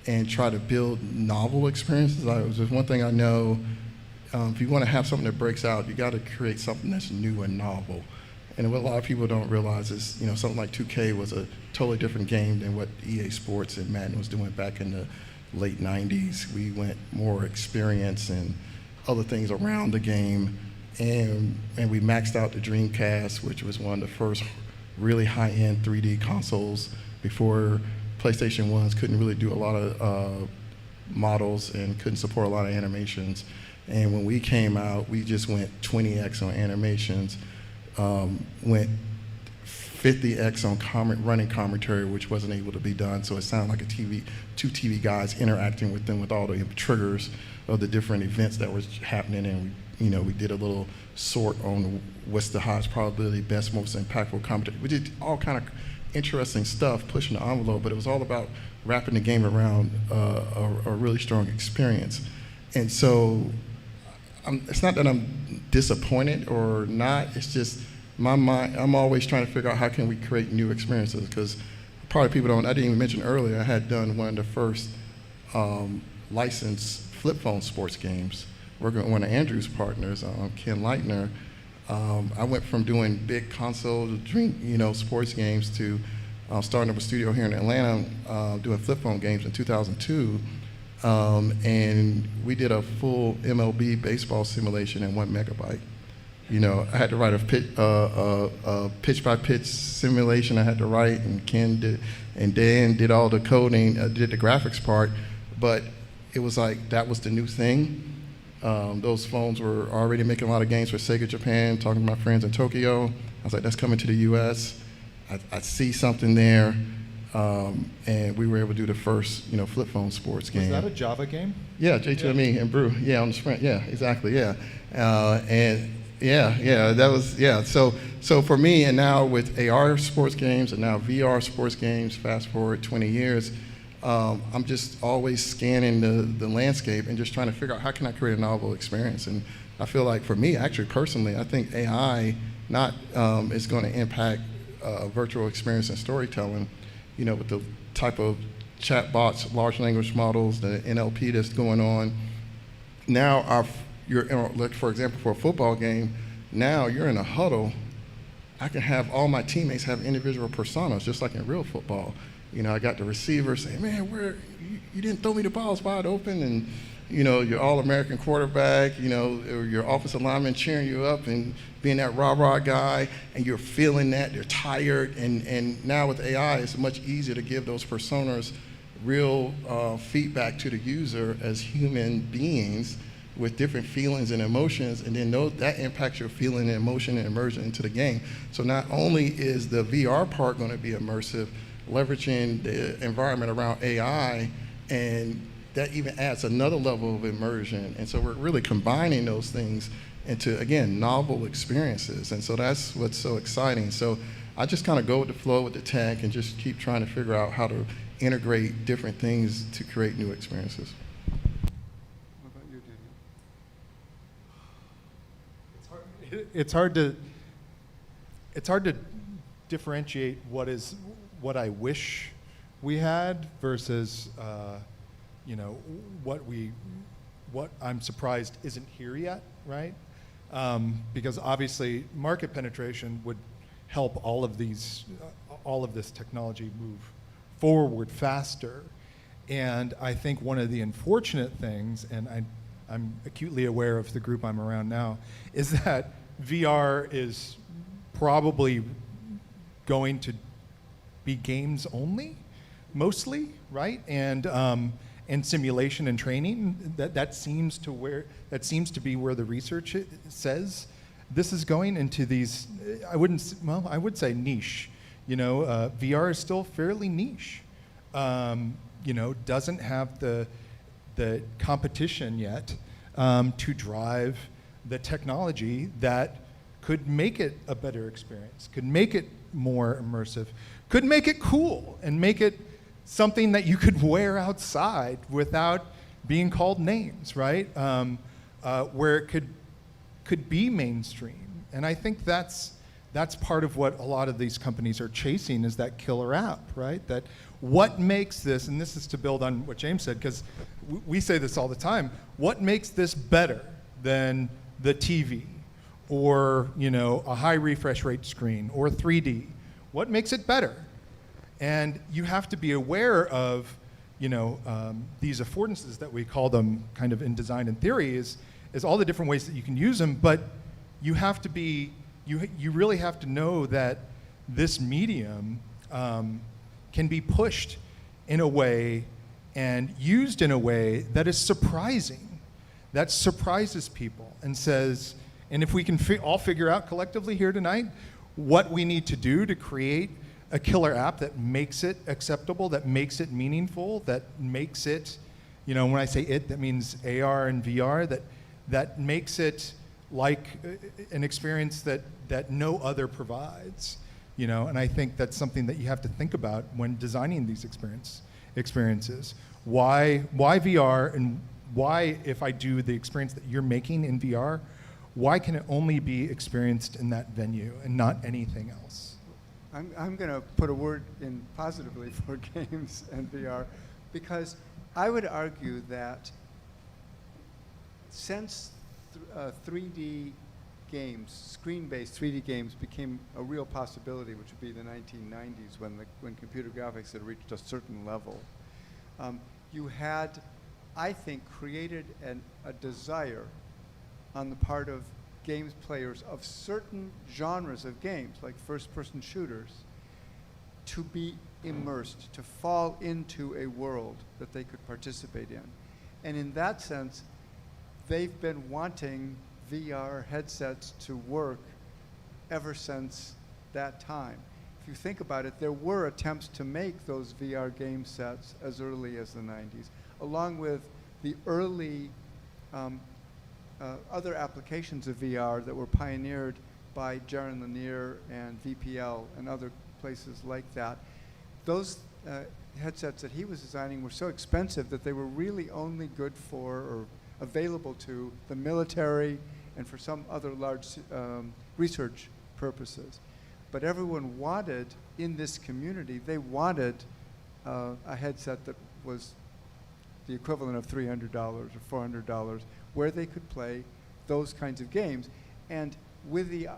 and try to build novel experiences. There's one thing I know, if you want to have something that breaks out, you got to create something that's new and novel. And what a lot of people don't realize is, something like 2K was a totally different game than what EA Sports and Madden was doing back in the late 90s. We went more experience and other things around the game, and we maxed out the Dreamcast, which was one of the first really high-end 3D consoles before PlayStation 1s couldn't really do a lot of models and couldn't support a lot of animations. And when we came out, we just went 20x on animations, went 50x on running commentary, which wasn't able to be done. So it sounded like two TV guys interacting with them with all the triggers of the different events that was happening. And we did a little sort on what's the highest probability, best, most impactful commentary. We did all kind of interesting stuff, pushing the envelope, but it was all about wrapping the game around a really strong experience. And so it's not that I'm disappointed or not, it's just my mind, I'm always trying to figure out how can we create new experiences, because probably people don't, I didn't even mention earlier, I had done one of the first licensed flip phone sports games, working with one of Andrew's partners, Ken Leitner. I went from doing big console sports games to starting up a studio here in Atlanta, doing flip phone games in 2002. And we did a full MLB baseball simulation in 1 megabyte. I had to write a pitch-by-pitch simulation I had to write, and Ken did, and Dan did all the coding, did the graphics part, but it was like that was the new thing. Those phones were already making a lot of games for Sega Japan, talking to my friends in Tokyo. I was like, that's coming to the US. I see something there, and we were able to do the first, flip phone sports game. Was that a Java game? Yeah, J2ME and Brew, on the Sprint, exactly, and that was, So for me, and now with AR sports games and now VR sports games, fast forward 20 years, I'm just always scanning the landscape and just trying to figure out how can I create a novel experience. And I feel like for me, actually personally, I think AI is going to impact virtual experience and storytelling, with the type of chatbots, large language models, the NLP that's going on. Now, for example, for a football game, Now you're in a huddle. I can have all my teammates have individual personas, just like in real football. You know, I got the receiver saying, man, you didn't throw me the ball, it's wide open, and you know, your All-American quarterback, you know, or your offensive lineman cheering you up and being that rah-rah guy, and you're feeling that, they're tired, and now with AI, it's much easier to give those personas real feedback to the user as human beings with different feelings and emotions, and then that impacts your feeling and emotion and immersion into the game. So not only is the VR part going to be immersive, leveraging the environment around AI, and that even adds another level of immersion. And so we're really combining those things into, again, novel experiences. And so that's what's so exciting. So I just kind of go with the flow with the tech and just keep trying to figure out how to integrate different things to create new experiences. What about you, Daniel? It's hard to differentiate what I wish we had versus you know, what I'm surprised isn't here yet, right? Because obviously market penetration would help all of this technology move forward faster. And I think one of the unfortunate things, and I'm acutely aware of the group I'm around now, is that VR is probably going to be games only, mostly, right? And simulation and training, that seems to be where the research says this is going into these. I would say niche. You know, VR is still fairly niche. You know, doesn't have the competition yet to drive the technology that could make it a better experience, could make it more immersive, could make it cool, and make it something that you could wear outside without being called names, right? Where it could be mainstream. And I think that's part of what a lot of these companies are chasing, is that killer app, right? That what makes this, and this is to build on what James said, because we say this all the time, what makes this better than the TV or, you know, a high refresh rate screen or 3D? What makes it better? And you have to be aware of, you know, these affordances that we call them kind of in design and theory is all the different ways that you can use them, but you have to be, you really have to know that this medium can be pushed in a way and used in a way that is surprising, that surprises people and says, and if we can all figure out collectively here tonight what we need to do to create a killer app that makes it acceptable, that makes it meaningful, that makes it, you know, when I say it, that means AR and VR, that makes it like an experience that no other provides, you know, and I think that's something that you have to think about when designing these experiences. Why VR, and why, if I do the experience that you're making in VR, why can it only be experienced in that venue and not anything else? I'm going to put a word in positively for games and VR, because I would argue that since 3D games, screen-based 3D games became a real possibility, which would be the 1990s when computer graphics had reached a certain level, you had, I think, created a desire on the part of games players of certain genres of games, like first-person shooters, to be immersed, to fall into a world that they could participate in. And in that sense, they've been wanting VR headsets to work ever since that time. If you think about it, there were attempts to make those VR game sets as early as the 90s, along with the early other applications of VR that were pioneered by Jaron Lanier and VPL and other places like that. Those headsets that he was designing were so expensive that they were really only good for or available to the military and for some other large research purposes. But everyone wanted, in this community, they wanted a headset that was the equivalent of $300 or $400, where they could play those kinds of games. And with the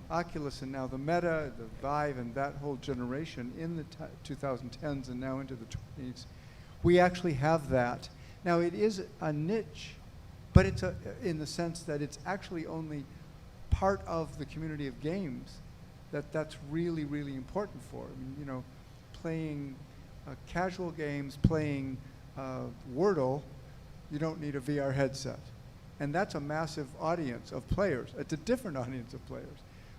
Oculus and now the Meta, the Vive, and that whole generation in the 2010s and now into the 20s, we actually have that. Now it is a niche, but it's in the sense that it's actually only part of the community of games that's really, really important for. I mean, you know, playing casual games, playing Wordle, you don't need a VR headset. And that's a massive audience of players. It's a different audience of players.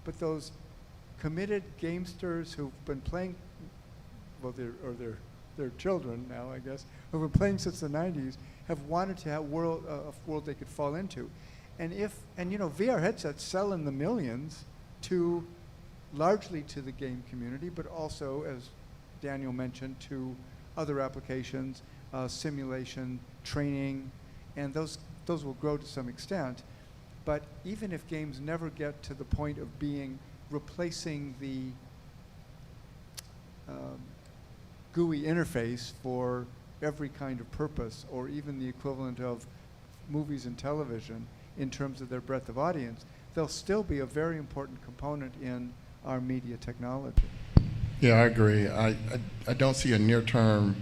But those committed gamesters who've been playing, well, they're children now, I guess, who've been playing since the 90s, have wanted to have a world they could fall into. And you know, VR headsets sell in the millions largely to the game community, but also, as Daniel mentioned, to other applications, simulation, training, and those will grow to some extent. But even if games never get to the point of replacing the GUI interface for every kind of purpose, or even the equivalent of movies and television in terms of their breadth of audience, they'll still be a very important component in our media technology. Yeah, I agree. I don't see a near-term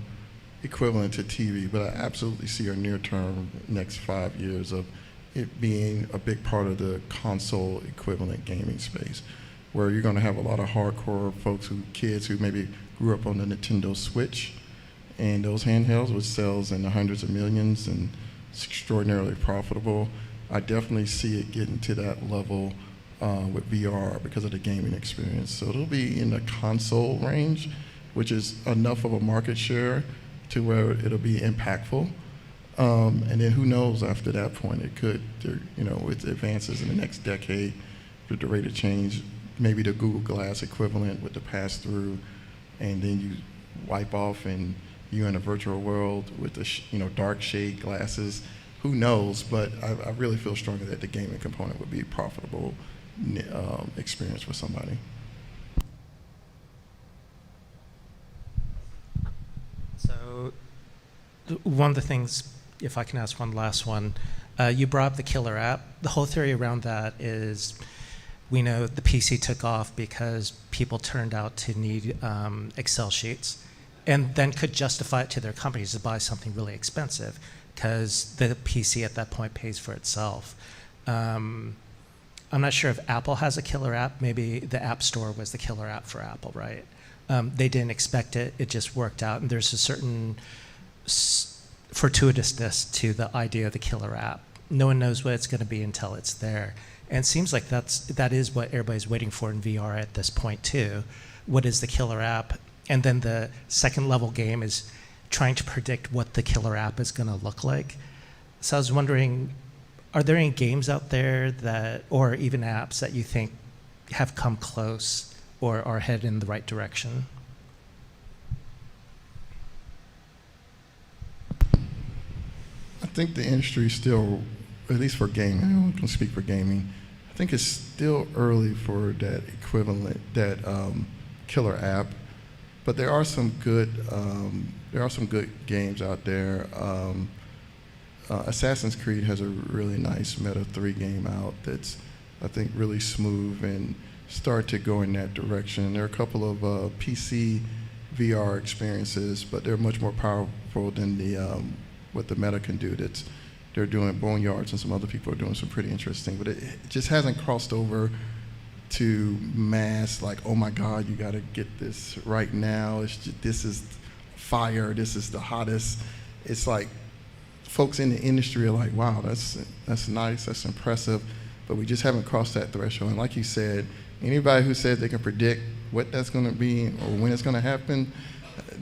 equivalent to TV, but I absolutely see a near-term next 5 years of it being a big part of the console equivalent gaming space, where you're going to have a lot of hardcore kids who maybe grew up on the Nintendo Switch, and those handhelds, which sells in the hundreds of millions and it's extraordinarily profitable. I definitely see it getting to that level with VR because of the gaming experience. So it'll be in the console range, which is enough of a market share to where it'll be impactful. And then who knows after that point, it could, you know, with advances in the next decade, with the rate of change, maybe the Google Glass equivalent with the pass-through, and then you wipe off and you're in a virtual world with the dark shade glasses. Who knows? But I really feel strongly that the gaming component would be a profitable experience for somebody. So one of the things, if I can ask one last one, you brought up the killer app. The whole theory around that is we know the PC took off because people turned out to need Excel sheets and then could justify it to their companies to buy something really expensive because the PC at that point pays for itself. I'm not sure if Apple has a killer app. Maybe the App Store was the killer app for Apple, right? They didn't expect it. It just worked out. And there's a certain fortuitousness to the idea of the killer app. No one knows what it's going to be until it's there. And it seems like that is what everybody's waiting for in VR at this point, too. What is the killer app? And then the second level game is trying to predict what the killer app is going to look like. So I was wondering, are there any games out there that, or even apps that you think have come close or are headed in the right direction? I think the industry is still, at least for gaming, I don't can speak for gaming, I think it's still early for that equivalent, that killer app. But there are some good games out there. Assassin's Creed has a really nice Meta 3 game out that's, I think, really smooth and start to go in that direction. There are a couple of PC VR experiences, but they're much more powerful than what the Meta can do. They're doing Boneyards, and some other people are doing some pretty interesting, but it just hasn't crossed over to mass, like, oh my God, you gotta get this right now. This is fire, this is the hottest. It's like folks in the industry are like, wow, that's nice, that's impressive, but we just haven't crossed that threshold. And like you said, anybody who says they can predict what that's gonna be or when it's gonna happen,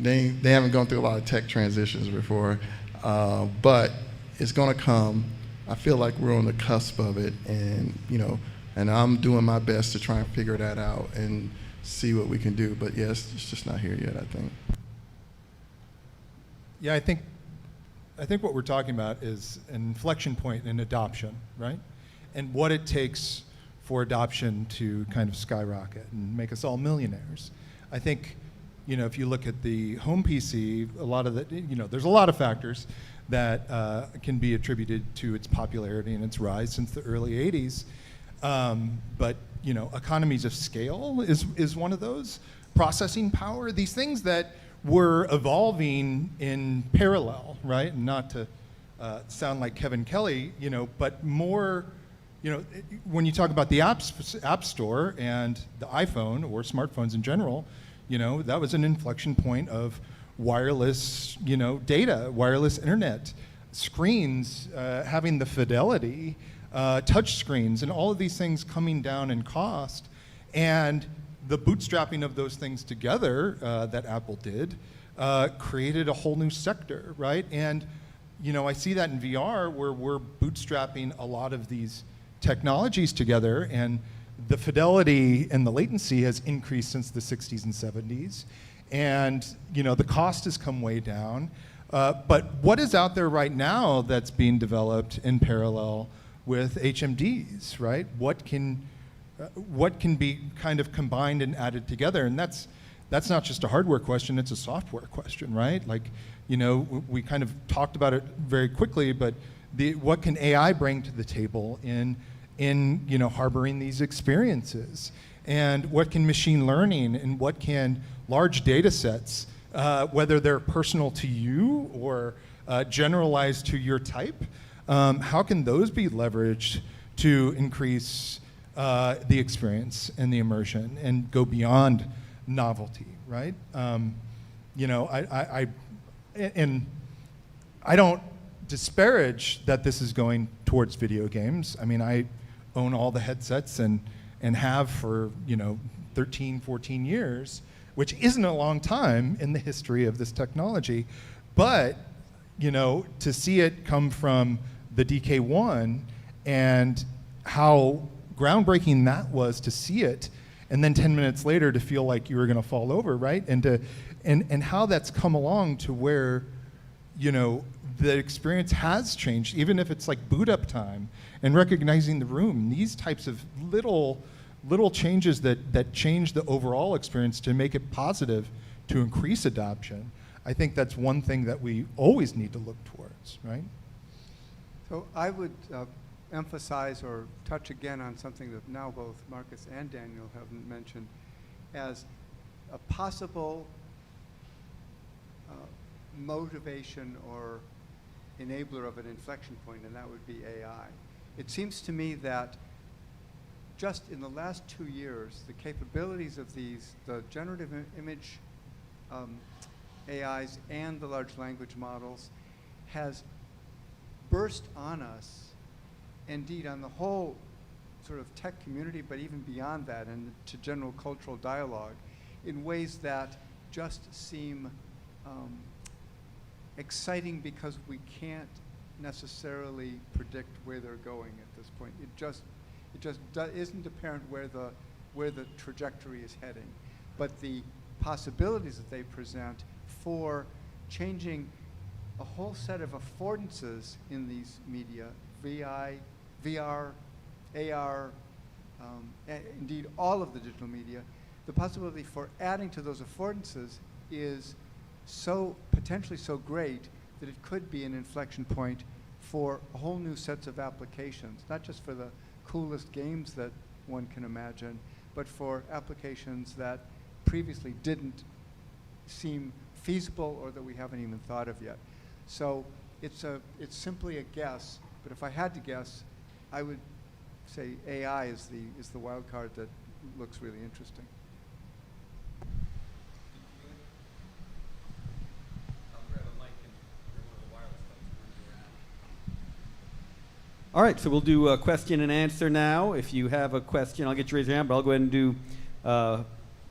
they haven't gone through a lot of tech transitions before, but it's gonna come. I feel like we're on the cusp of it, and and I'm doing my best to try and figure that out and see what we can do. But yes, it's just not here yet, I think. Yeah, I think what we're talking about is an inflection point in adoption, right? And what it takes for adoption to kind of skyrocket and make us all millionaires. I think, if you look at the home PC, a lot of there's a lot of factors that can be attributed to its popularity and its rise since the early 80s. But economies of scale is one of those. Processing power, these things that were evolving in parallel, right? Not to sound like Kevin Kelly, but more, when you talk about the App Store and the iPhone or smartphones in general, that was an inflection point of wireless, data, wireless internet, screens having the fidelity, touch screens, and all of these things coming down in cost. And the bootstrapping of those things together that Apple did created a whole new sector, right? And I see that in VR where we're bootstrapping a lot of these technologies together, and the fidelity and the latency has increased since the 60s and 70s. And the cost has come way down. But what is out there right now that's being developed in parallel with HMDs, right? What can be kind of combined and added together? And that's not just a hardware question, it's a software question, right? Like, we kind of talked about it very quickly, but what can AI bring to the table in harboring these experiences? And what can machine learning and what can large data sets, whether they're personal to you or generalized to your type, how can those be leveraged to increase the experience and the immersion and go beyond novelty, right? I don't disparage that this is going towards video games. I mean, I own all the headsets and have for 13, 14 years, which isn't a long time in the history of this technology. But to see it come from the DK1 and how groundbreaking that was to see it, and then 10 minutes later to feel like you were going to fall over, right? And how that's come along to where the experience has changed, even if it's like boot up time and recognizing the room. These types of little changes that change the overall experience to make it positive, to increase adoption. I think that's one thing that we always need to look towards, right? So I would emphasize or touch again on something that now both Marcus and Daniel have mentioned as a possible motivation or enabler of an inflection point, and that would be AI. It seems to me that just in the last 2 years, the capabilities of the generative image AIs and the large language models has burst on us, indeed on the whole sort of tech community, but even beyond that and to general cultural dialogue in ways that just seem exciting because we can't necessarily predict where they're going at this point. It just isn't apparent where the trajectory is heading. But the possibilities that they present for changing a whole set of affordances in these media, VR, AR, indeed all of the digital media, the possibility for adding to those affordances is so potentially so great that it could be an inflection point for a whole new sets of applications, not just for the coolest games that one can imagine, but for applications that previously didn't seem feasible or that we haven't even thought of yet. So it's simply a guess, but if I had to guess, I would say AI is the wild card that looks really interesting. All right, so we'll do a question and answer now. If you have a question, I'll get you to raise your hand, but I'll go ahead and do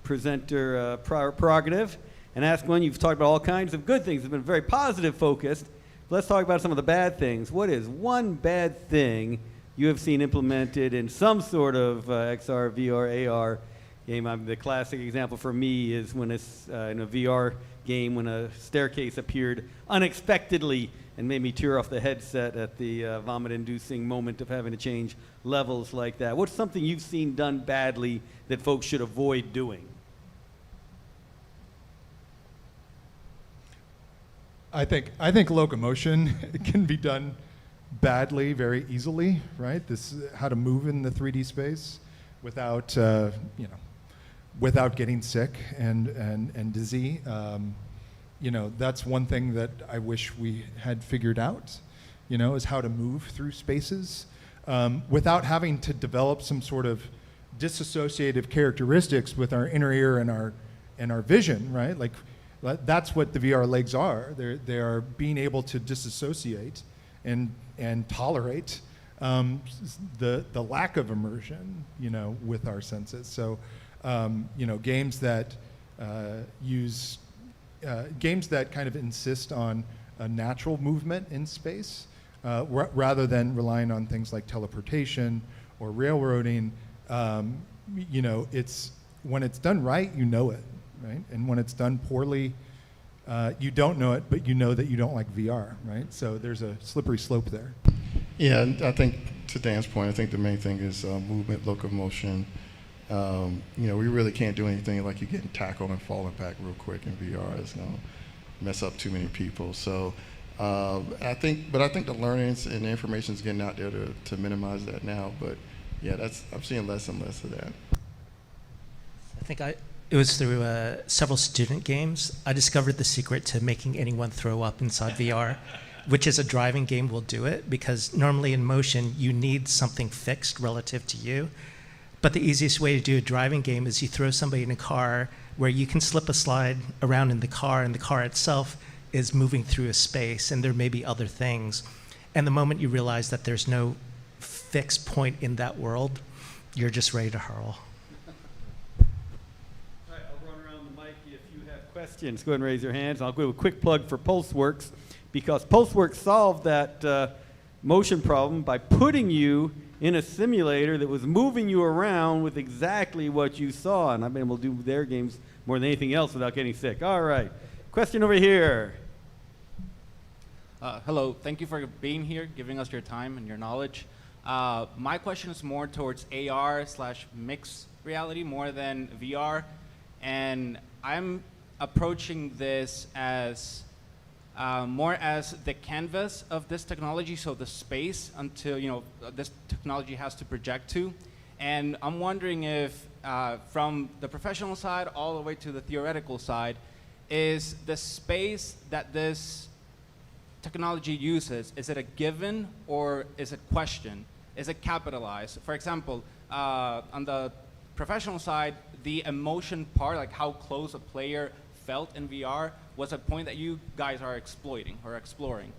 presenter prerogative and ask one. You've talked about all kinds of good things. It's been very positive focused. Let's talk about some of the bad things. What is one bad thing you have seen implemented in some sort of XR, VR, AR game? The classic example for me is when it's in a VR game when a staircase appeared unexpectedly and made me tear off the headset at the vomit-inducing moment of having to change levels like that. What's something you've seen done badly that folks should avoid doing? I think locomotion can be done badly very easily, right? This how to move in the 3D space without without getting sick and dizzy. That's one thing that I wish we had figured out, is how to move through spaces without having to develop some sort of disassociative characteristics with our inner ear and our vision, right? Like that's what the VR legs are. They are being able to disassociate and tolerate the lack of immersion, with our senses. So, games that use games that kind of insist on a natural movement in space, rather than relying on things like teleportation or railroading. It's when it's done right, right? And when it's done poorly, you don't know it, but you know that you don't like VR, right? So there's a slippery slope there. Yeah, and I think to Dan's point, I think the main thing is movement, locomotion. We really can't do anything like you getting tackled and falling back real quick in VR. It's going to mess up too many people. So I think the learnings and the information is getting out there to minimize that now. But yeah, I'm seeing less and less of that. I think it was through several student games. I discovered the secret to making anyone throw up inside VR, which is a driving game will do it, because normally in motion, you need something fixed relative to you. But the easiest way to do a driving game is you throw somebody in a car where you can slip a slide around in the car, and the car itself is moving through a space, and there may be other things. And the moment you realize that there's no fixed point in that world, you're just ready to hurl. All right, I'll run around the mic. If you have questions, go ahead and raise your hands. I'll give a quick plug for PulseWorks, because PulseWorks solved that motion problem by putting you in a simulator that was moving you around with exactly what you saw. And I've been able to do their games more than anything else without getting sick. All right. Question over here. Hello. Thank you for being here, giving us your time and your knowledge. My question is more towards AR/mixed reality more than VR. And I'm approaching this as more as the canvas of this technology, so the space until this technology has to project to. And I'm wondering if from the professional side all the way to the theoretical side, is the space that this technology uses, is it a given or is it questioned? Is it capitalized? For example, on the professional side, the emotion part, like how close a player felt in VR, was a point that you guys are exploiting or exploring.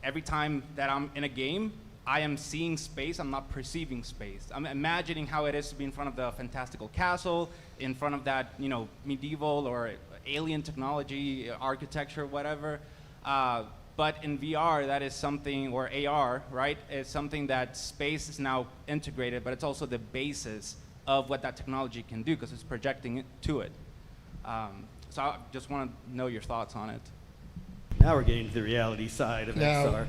Every time that I'm in a game, I am seeing space, I'm not perceiving space. I'm imagining how it is to be in front of the fantastical castle, in front of that medieval or alien technology, architecture, whatever. But in VR, that is something, or AR, right? It's something that space is now integrated, but it's also the basis of what that technology can do because it's projecting it to it. So I just want to know your thoughts on it. Now we're getting to the reality side of XR.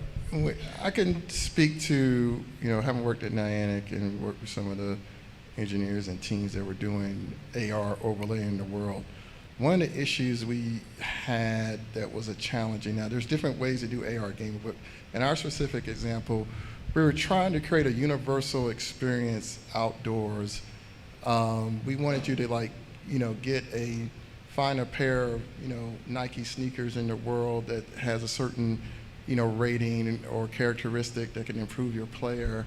I can speak to, having worked at Niantic and worked with some of the engineers and teams that were doing AR overlaying the world. One of the issues we had that was a challenging, now there's different ways to do AR gaming, but in our specific example, we were trying to create a universal experience outdoors. We wanted you to find a pair of, Nike sneakers in the world that has a certain, rating or characteristic that can improve your player.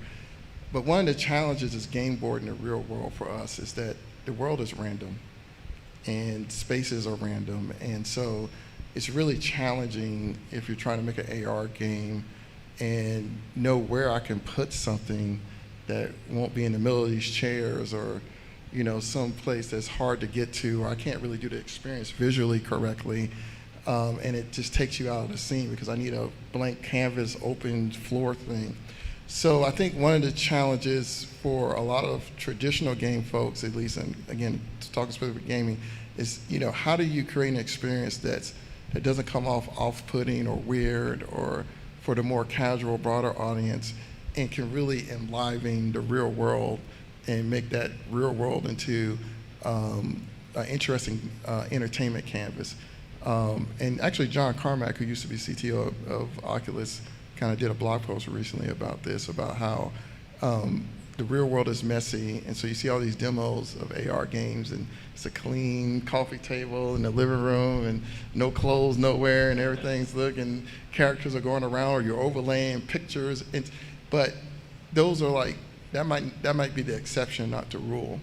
But one of the challenges is game board in the real world for us is that the world is random and spaces are random. And so it's really challenging if you're trying to make an AR game and know where I can put something that won't be in the middle of these chairs or some place that's hard to get to, or I can't really do the experience visually correctly, and it just takes you out of the scene because I need a blank canvas, open floor thing. So I think one of the challenges for a lot of traditional game folks, at least, and again, talking specific gaming, is how do you create an experience that doesn't come off off-putting or weird, or for the more casual, broader audience, and can really enliven the real world and make that real world into an interesting entertainment canvas. And actually, John Carmack, who used to be CTO of Oculus, kind of did a blog post recently about this, about how the real world is messy, and so you see all these demos of AR games, and it's a clean coffee table in the living room, and no clothes nowhere, and everything's looking, characters are going around, or you're overlaying pictures, but those are like, that might be the exception, not the rule.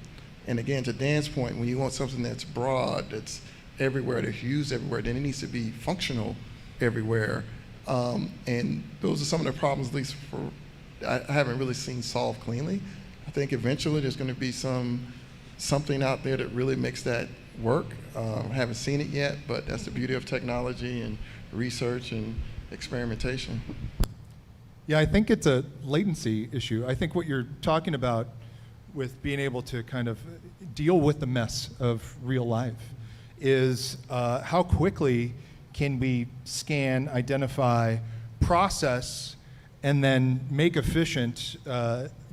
And again, to Dan's point, when you want something that's broad, that's everywhere, that's used everywhere, then it needs to be functional everywhere. And those are some of the problems, at least for, I haven't really seen solved cleanly. I think eventually there's going to be something out there that really makes that work. I haven't seen it yet, but that's the beauty of technology and research and experimentation. Yeah, I think it's a latency issue. I think what you're talking about with being able to kind of deal with the mess of real life is how quickly can we scan, identify, process, and then make efficient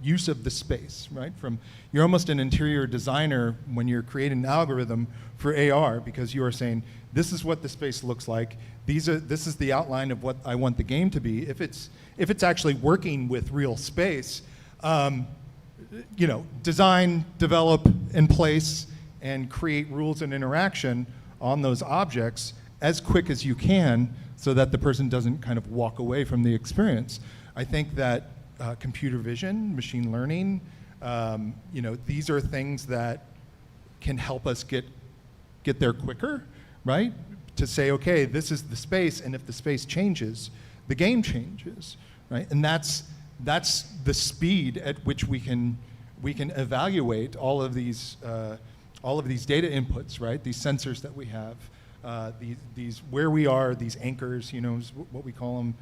use of the space, right? You're almost an interior designer when you're creating an algorithm for AR, because you are saying, this is what the space looks like. This is the outline of what I want the game to be. If it's actually working with real space, design, develop, and place, and create rules and interaction on those objects as quick as you can, so that the person doesn't kind of walk away from the experience. I think that computer vision, machine learning, these are things that can help us get there quicker, right? To say, okay, this is the space, and if the space changes, the game changes, right? And that's the speed at which we can evaluate all of these data inputs, right? These sensors that we have. These where we are, these anchors, is what we call them,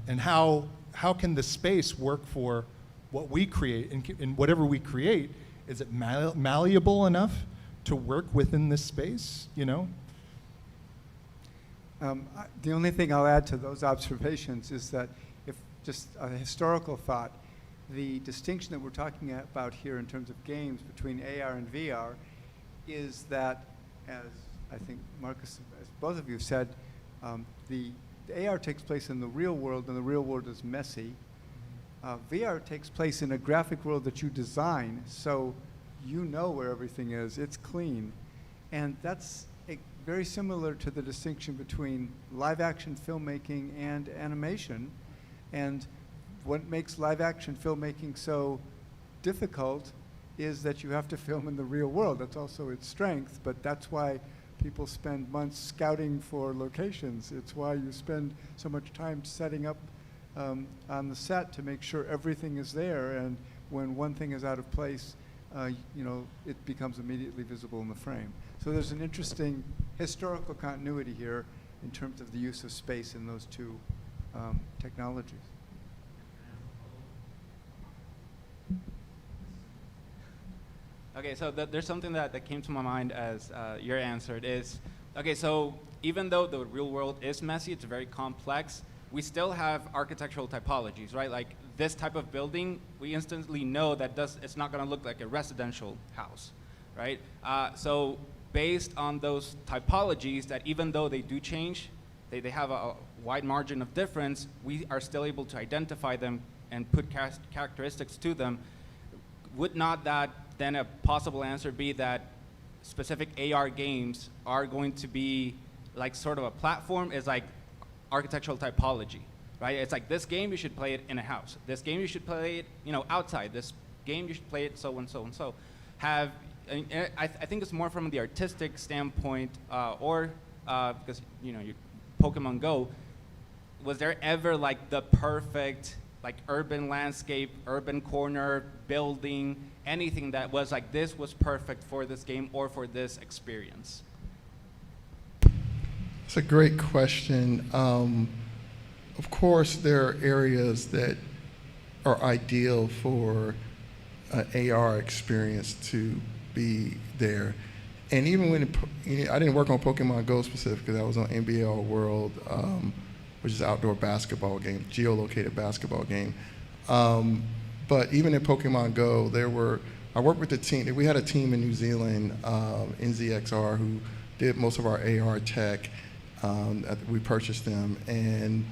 and how can the space work for what we create, and whatever we create, is it malleable enough to work within this space, The only thing I'll add to those observations is that, if just a historical thought, the distinction that we're talking about here in terms of games between AR and VR is that, as I think Marcus, as both of you said, the AR takes place in the real world, and the real world is messy. VR takes place in a graphic world that you design, so you know where everything is. It's clean. And that's very similar to the distinction between live-action filmmaking and animation. And what makes live-action filmmaking so difficult is that you have to film in the real world. That's also its strength, but that's why people spend months scouting for locations. It's why you spend so much time setting up on the set to make sure everything is there, and when one thing is out of place, it becomes immediately visible in the frame. So there's an interesting historical continuity here in terms of the use of space in those two technologies. Okay, so there's something that came to my mind as you're answered is, okay, so even though the real world is messy, it's very complex, we still have architectural typologies, right? Like this type of building, we instantly know that it's not gonna look like a residential house, right? So based on those typologies, that even though they do change, they have a wide margin of difference, we are still able to identify them and put characteristics to them. Would not that then a possible answer be that specific AR games are going to be like sort of a platform, is like architectural typology, right? It's like this game you should play it in a house. This game you should play it, outside. This game you should play it so and so and so. I think it's more from the artistic standpoint, or because Pokemon Go. Was there ever like the perfect like urban landscape, urban corner, building, anything that was like this was perfect for this game or for this experience? It's a great question. Of course, there are areas that are ideal for an AR experience to be there. And even when I didn't work on Pokemon Go specifically, I was on NBA All World, which is an outdoor basketball game, geolocated basketball game. But even in Pokemon Go, I worked with the team. We had a team in New Zealand, NZXR, who did most of our AR tech. We purchased them, and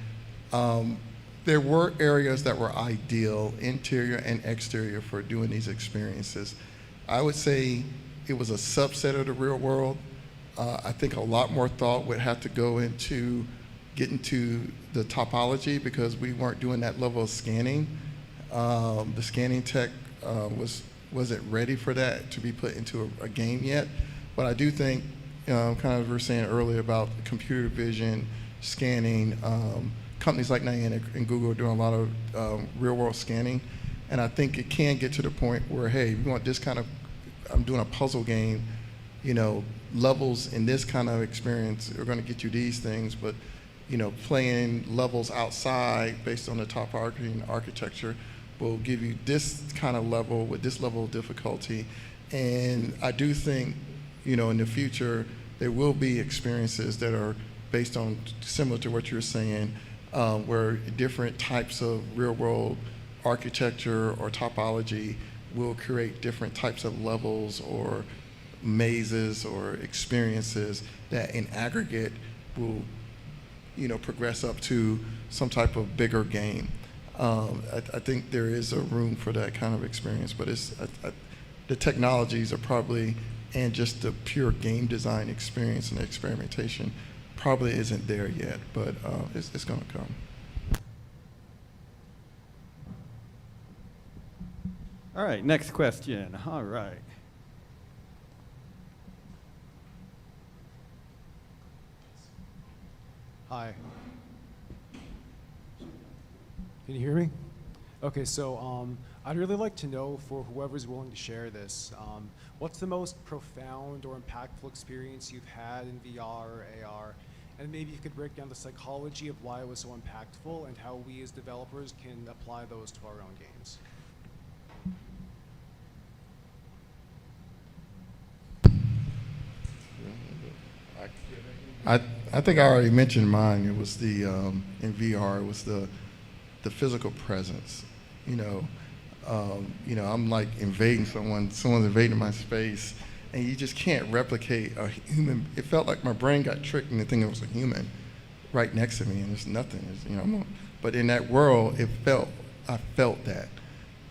there were areas that were ideal, interior and exterior, for doing these experiences. I would say it was a subset of the real world. I think a lot more thought would have to go into getting to the topology, because we weren't doing that level of scanning. The scanning tech wasn't ready for that to be put into a game yet. But I do think, kind of we were saying earlier about computer vision, scanning, companies like Niantic and Google are doing a lot of real world scanning. And I think it can get to the point where, hey, we want this kind of, I'm doing a puzzle game, you know, levels in this kind of experience are going to get you these things, but, you know, playing levels outside based on the topography and architecture will give you this kind of level with this level of difficulty. And I do think, you know, in the future, there will be experiences that are based on, similar to what you're saying, where different types of real world architecture or topology will create different types of levels or mazes or experiences that in aggregate will, you know, progress up to some type of bigger game. I think there is a room for that kind of experience, but it's the technologies are probably, and just the pure game design experience and experimentation probably isn't there yet, but it's going to come. All right, next question. All right. Hi. Can you hear me? Okay, so I'd really like to know, for whoever's willing to share this, what's the most profound or impactful experience you've had in VR or AR? And maybe you could break down the psychology of why it was so impactful and how we as developers can apply those to our own games. I think I already mentioned mine. It was the, in VR, it was the physical presence. You know, I'm like invading someone's invading my space, and you just can't replicate a human. It felt like my brain got tricked into thinking it was a human right next to me, and there's nothing. You know, but in that world, I felt that.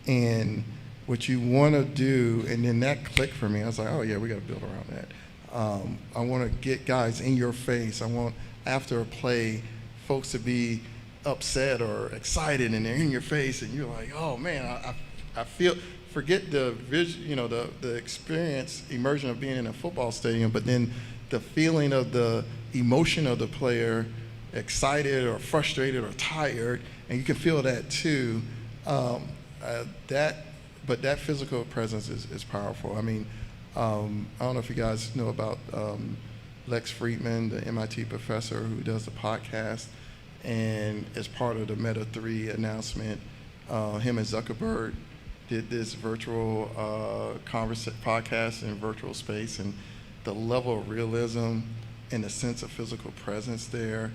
And what you want to do, and then that clicked for me. I was like, oh yeah, we got to build around that. I want to get guys in your face. I want, after a play, folks to be upset or excited, and they're in your face, and you're like, oh man, I feel, forget the vision, you know, the experience, immersion of being in a football stadium, but then the feeling of the emotion of the player, excited or frustrated or tired, and you can feel that too. But that physical presence is powerful. I mean, I don't know if you guys know about Lex Friedman, the MIT professor who does the podcast, and as part of the Meta 3 announcement, him and Zuckerberg did this virtual podcast in virtual space, and the level of realism and the sense of physical presence there,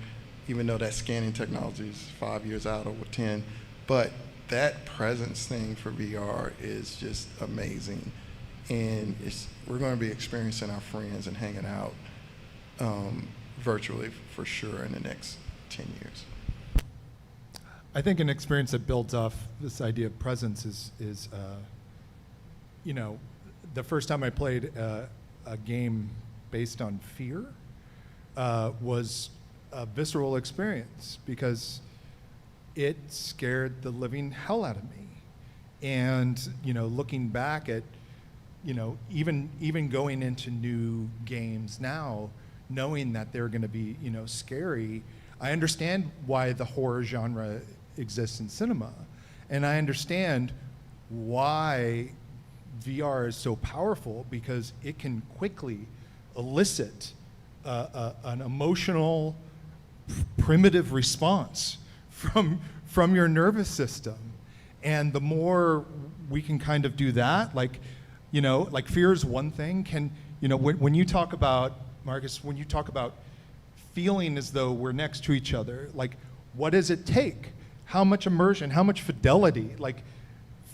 even though that scanning technology is 5 years out or 10, but that presence thing for VR is just amazing. And we're going to be experiencing our friends and hanging out virtually for sure in the next 10 years. I think an experience that builds off this idea of presence is you know, the first time I played a game based on fear was a visceral experience, because it scared the living hell out of me. And, you know, looking back at, you know, even going into new games now, knowing that they're going to be, you know, scary, I understand why the horror genre exists in cinema, and I understand why VR is so powerful, because it can quickly elicit an emotional, primitive response from your nervous system. And the more we can kind of do that, like, you know, like fear is one thing. You know, when you talk about, Marcus, when you talk about feeling as though we're next to each other, like, what does it take? How much immersion, how much fidelity? Like,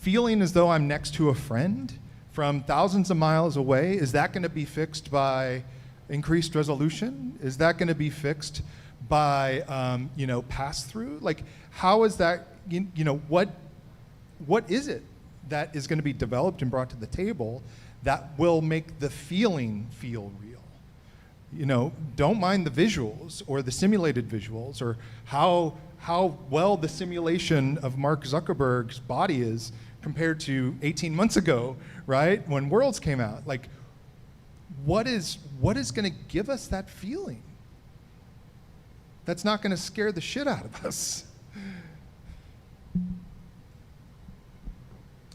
feeling as though I'm next to a friend from thousands of miles away, is that going to be fixed by increased resolution? Is that going to be fixed by, you know, pass-through? Like, how is that, what is it that is going to be developed and brought to the table that will make the feeling feel real? Don't mind the visuals or the simulated visuals or how well the simulation of Mark Zuckerberg's body is compared to 18 months ago, right? When Worlds came out. Like, what is going to give us that feeling? That's not going to scare the shit out of us.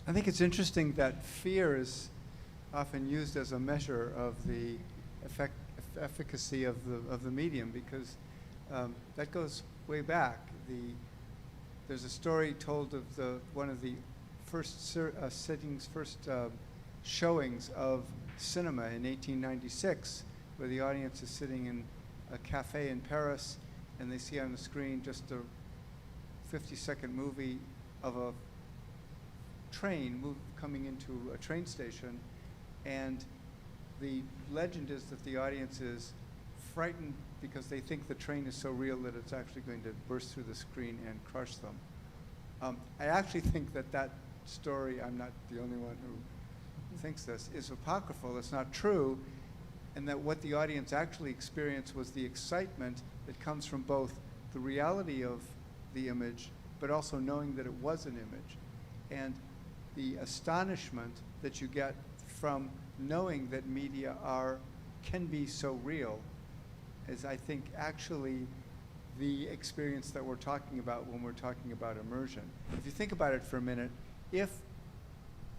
I think it's interesting that fear is often used as a measure of the efficacy of the medium, because that goes way back. There's a story told of one of the first showings of cinema in 1896, where the audience is sitting in a cafe in Paris, and they see on the screen just a 50-second movie of a train coming into a train station, and the legend is that the audience is frightened because they think the train is so real that it's actually going to burst through the screen and crush them. I actually think that story, I'm not the only one who thinks this, is apocryphal. It's not true, and that what the audience actually experienced was the excitement that comes from both the reality of the image, but also knowing that it was an image. And the astonishment that you get from knowing that media can be so real is, I think, actually the experience that we're talking about when we're talking about immersion. If you think about it for a minute, if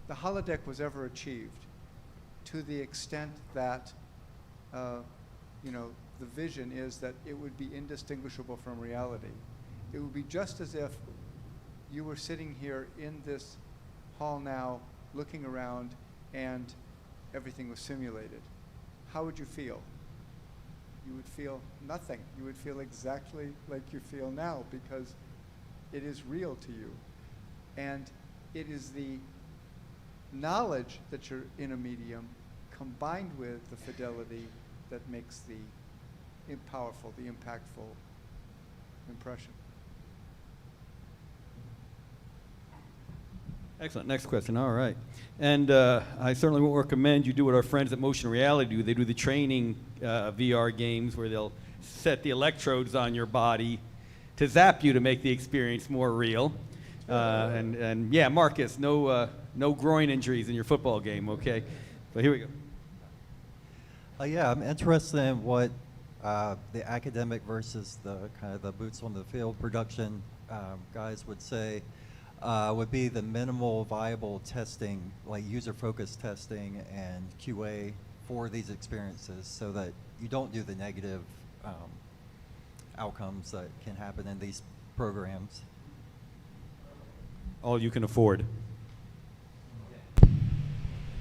the holodeck was ever achieved to the extent that the vision is that it would be indistinguishable from reality, it would be just as if you were sitting here in this hall now, looking around, and everything was simulated. How would you feel? You would feel nothing. You would feel exactly like you feel now, because it is real to you. And it is the knowledge that you're in a medium combined with the fidelity that makes the powerful, the impactful impression. Excellent. Next question. All right. And I certainly won't recommend you do what our friends at Motion Reality do. They do the training VR games where they'll set the electrodes on your body to zap you to make the experience more real. And yeah, Marcus, no groin injuries in your football game, okay? But here we go. Yeah, I'm interested in what the academic versus the kind of the boots on the field production guys would say would be the minimal viable testing, like user-focused testing and QA for these experiences, so that you don't do the negative outcomes that can happen in these programs. All you can afford.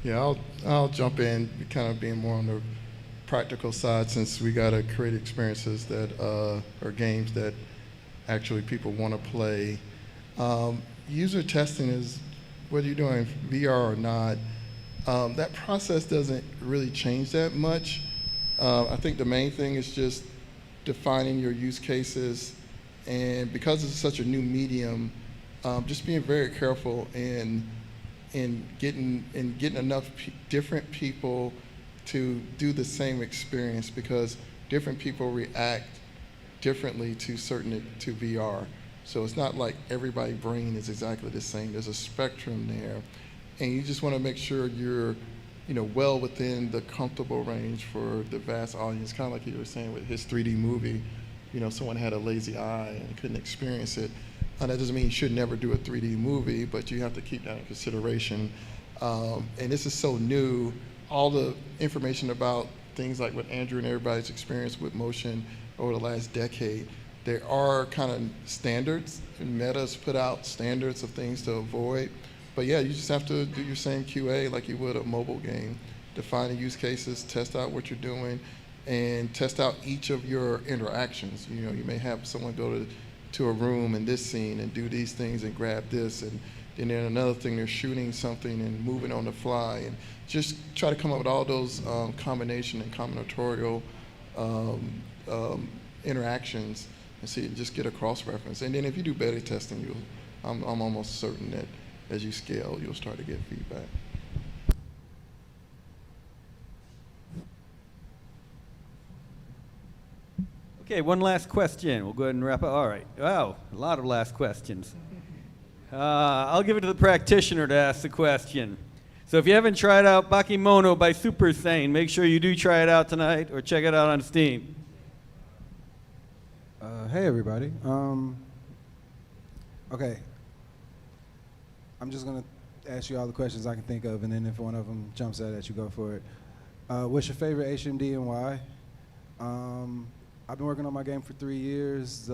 Yeah, I'll jump in, kind of being more on the practical side, since we got to create experiences that or games that actually people want to play. User testing is, whether you're doing VR or not, that process doesn't really change that much. I think the main thing is just defining your use cases, and because it's such a new medium, just being very careful in getting enough different people to do the same experience, because different people react differently to VR. So it's not like everybody's brain is exactly the same. There's a spectrum there, and you just want to make sure you're, well within the comfortable range for the vast audience. Kind of like you were saying with his 3D movie, someone had a lazy eye and couldn't experience it. That doesn't mean you should never do a 3D movie, but you have to keep that in consideration. And this is so new. All the information about things like what Andrew and everybody's experienced with motion over the last decade, there are kind of standards, and Meta's put out standards of things to avoid. But yeah, you just have to do your same QA like you would a mobile game. Define the use cases, test out what you're doing, and test out each of your interactions. You may have someone go to a room in this scene and do these things and grab this, and then another thing, they're shooting something and moving on the fly, and just try to come up with all those combination and combinatorial interactions and see, just get a cross-reference. And then if you do beta testing, I'm almost certain that as you scale, you'll start to get feedback. Okay, one last question. We'll go ahead and wrap up. All right. Wow, a lot of last questions. I'll give it to the practitioner to ask the question. So if you haven't tried out Bakemono by Super Sane, make sure you do try it out tonight or check it out on Steam. Hey everybody. Okay. I'm just gonna ask you all the questions I can think of, and then if one of them jumps out at you, go for it. What's your favorite HMD and why? I've been working on my game for 3 years.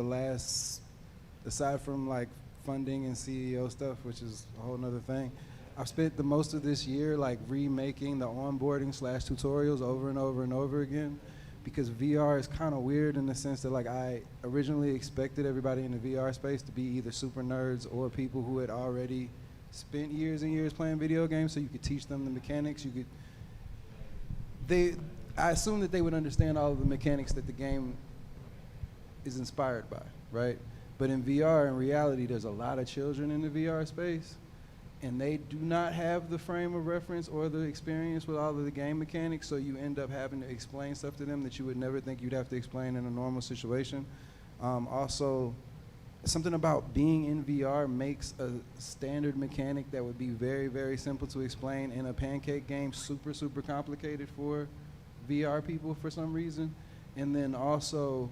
Aside from like funding and CEO stuff, which is a whole nother thing, I've spent the most of this year like remaking the onboarding / tutorials over and over and over again, because VR is kind of weird in the sense that like I originally expected everybody in the VR space to be either super nerds or people who had already spent years and years playing video games, so you could teach them the mechanics. I assumed that they would understand all of the mechanics that the game is inspired by, right? But in VR, in reality, there's a lot of children in the VR space, and they do not have the frame of reference or the experience with all of the game mechanics, so you end up having to explain stuff to them that you would never think you'd have to explain in a normal situation. Also, something about being in VR makes a standard mechanic that would be very, very simple to explain in a pancake game super, super complicated for VR people for some reason. And then also,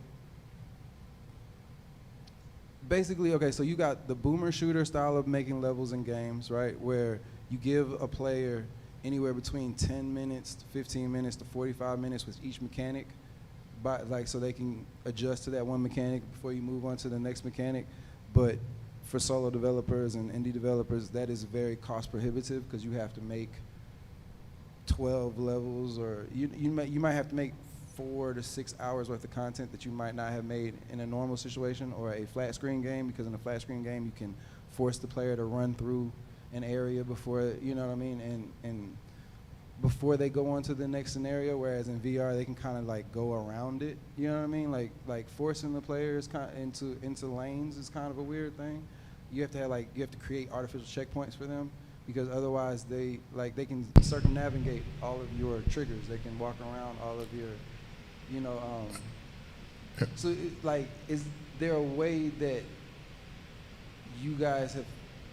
basically, okay, so you got the boomer shooter style of making levels in games, right, where you give a player anywhere between 10 minutes to 15 minutes to 45 minutes with each mechanic, so they can adjust to that one mechanic before you move on to the next mechanic. But for solo developers and indie developers, that is very cost prohibitive, because you have to make 12 levels, or you might have to make 4 to 6 hours worth of content that you might not have made in a normal situation or a flat screen game, because in a flat screen game you can force the player to run through an area before, you know what I mean, and before they go on to the next scenario, whereas in VR they can kind of like go around it, you know what I mean, like forcing the players into lanes is kind of a weird thing. You have to create artificial checkpoints for them, because otherwise they can circumnavigate all of your triggers. They can walk around all of your, so is there a way that you guys have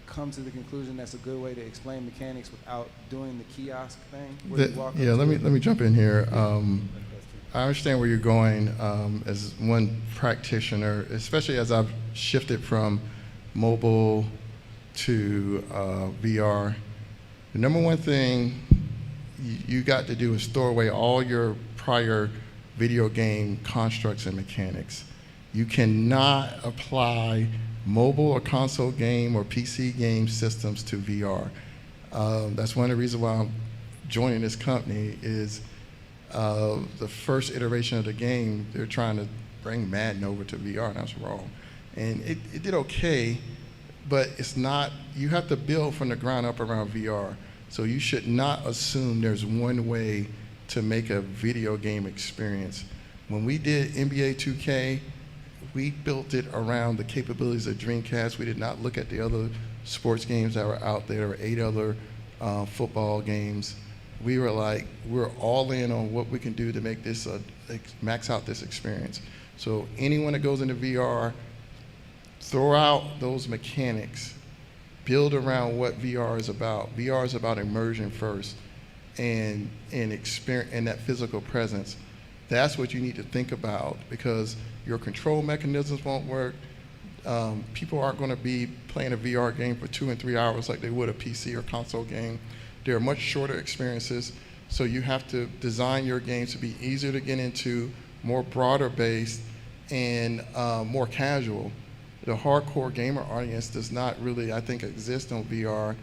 come to the conclusion that's a good way to explain mechanics without doing the kiosk thing? Let me jump in here. I understand where you're going as one practitioner, especially as I've shifted from mobile to VR. The number one thing you got to do is store away all your prior video game constructs and mechanics. You cannot apply mobile or console game or PC game systems to VR. That's one of the reasons why I'm joining this company is the first iteration of the game, they're trying to bring Madden over to VR, and that's wrong. And it did okay, but it's not, you have to build from the ground up around VR. So you should not assume there's one way to make a video game experience. When we did NBA 2K, we built it around the capabilities of Dreamcast. We did not look at the other sports games that were out there. There were 8 other football games. We were like, we're all in on what we can do to make this, max out this experience. So anyone that goes into VR, throw out those mechanics, build around what VR is about. VR is about immersion first and experience and that physical presence. That's what you need to think about, because your control mechanisms won't work. People aren't going to be playing a VR game for 2 and 3 hours like they would a PC or console game. They're much shorter experiences, so you have to design your games to be easier to get into, more broader based, and more casual. The hardcore gamer audience does not really, I think, exist on VR.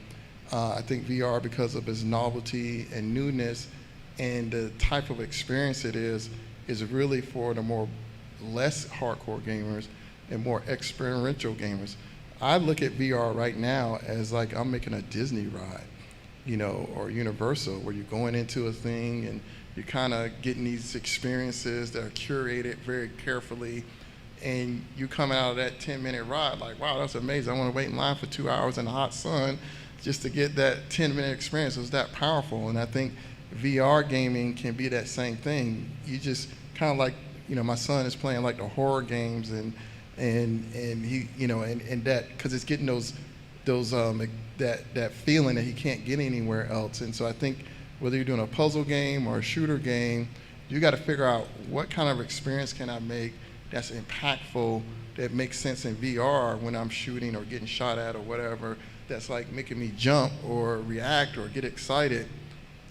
I think VR, because of its novelty and newness and the type of experience it is really for the more less hardcore gamers and more experiential gamers. I look at VR right now as like I'm making a Disney ride, or Universal, where you're going into a thing and you're kind of getting these experiences that are curated very carefully. and you come out of that 10-minute ride like, wow, that's amazing. I want to wait in line for 2 hours in the hot sun just to get that 10-minute experience. It was that powerful, and I think VR gaming can be that same thing. You just kind of like, my son is playing like the horror games, and he, and that, because it's getting that feeling that he can't get anywhere else. And so I think whether you're doing a puzzle game or a shooter game, you got to figure out what kind of experience can I make that's impactful, that makes sense in VR when I'm shooting or getting shot at or whatever, that's like making me jump or react or get excited,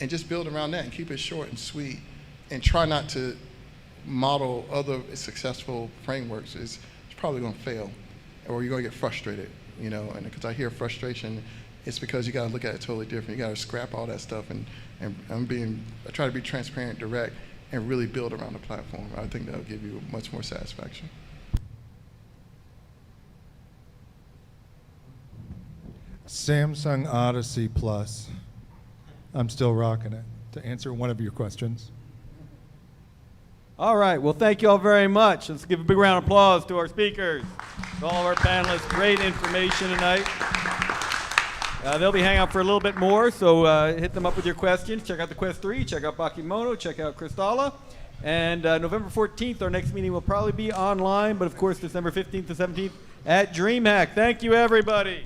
and just build around that and keep it short and sweet, and try not to model other successful frameworks. It's probably going to fail, or you're going to get frustrated, and because I hear frustration, it's because you got to look at it totally different. You got to scrap all that stuff, and I try to be transparent, direct, and really build around the platform. I think that'll give you much more satisfaction. Samsung Odyssey Plus. I'm still rocking it, to answer one of your questions. All right, well, thank you all very much. Let's give a big round of applause to our speakers, to all of our panelists. Great information tonight. They'll be hanging out for a little bit more, so hit them up with your questions. Check out the Quest 3, check out Bakimono, check out Kristalla. And November 14th, our next meeting will probably be online, but of course, December 15th to 17th at DreamHack. Thank you, everybody.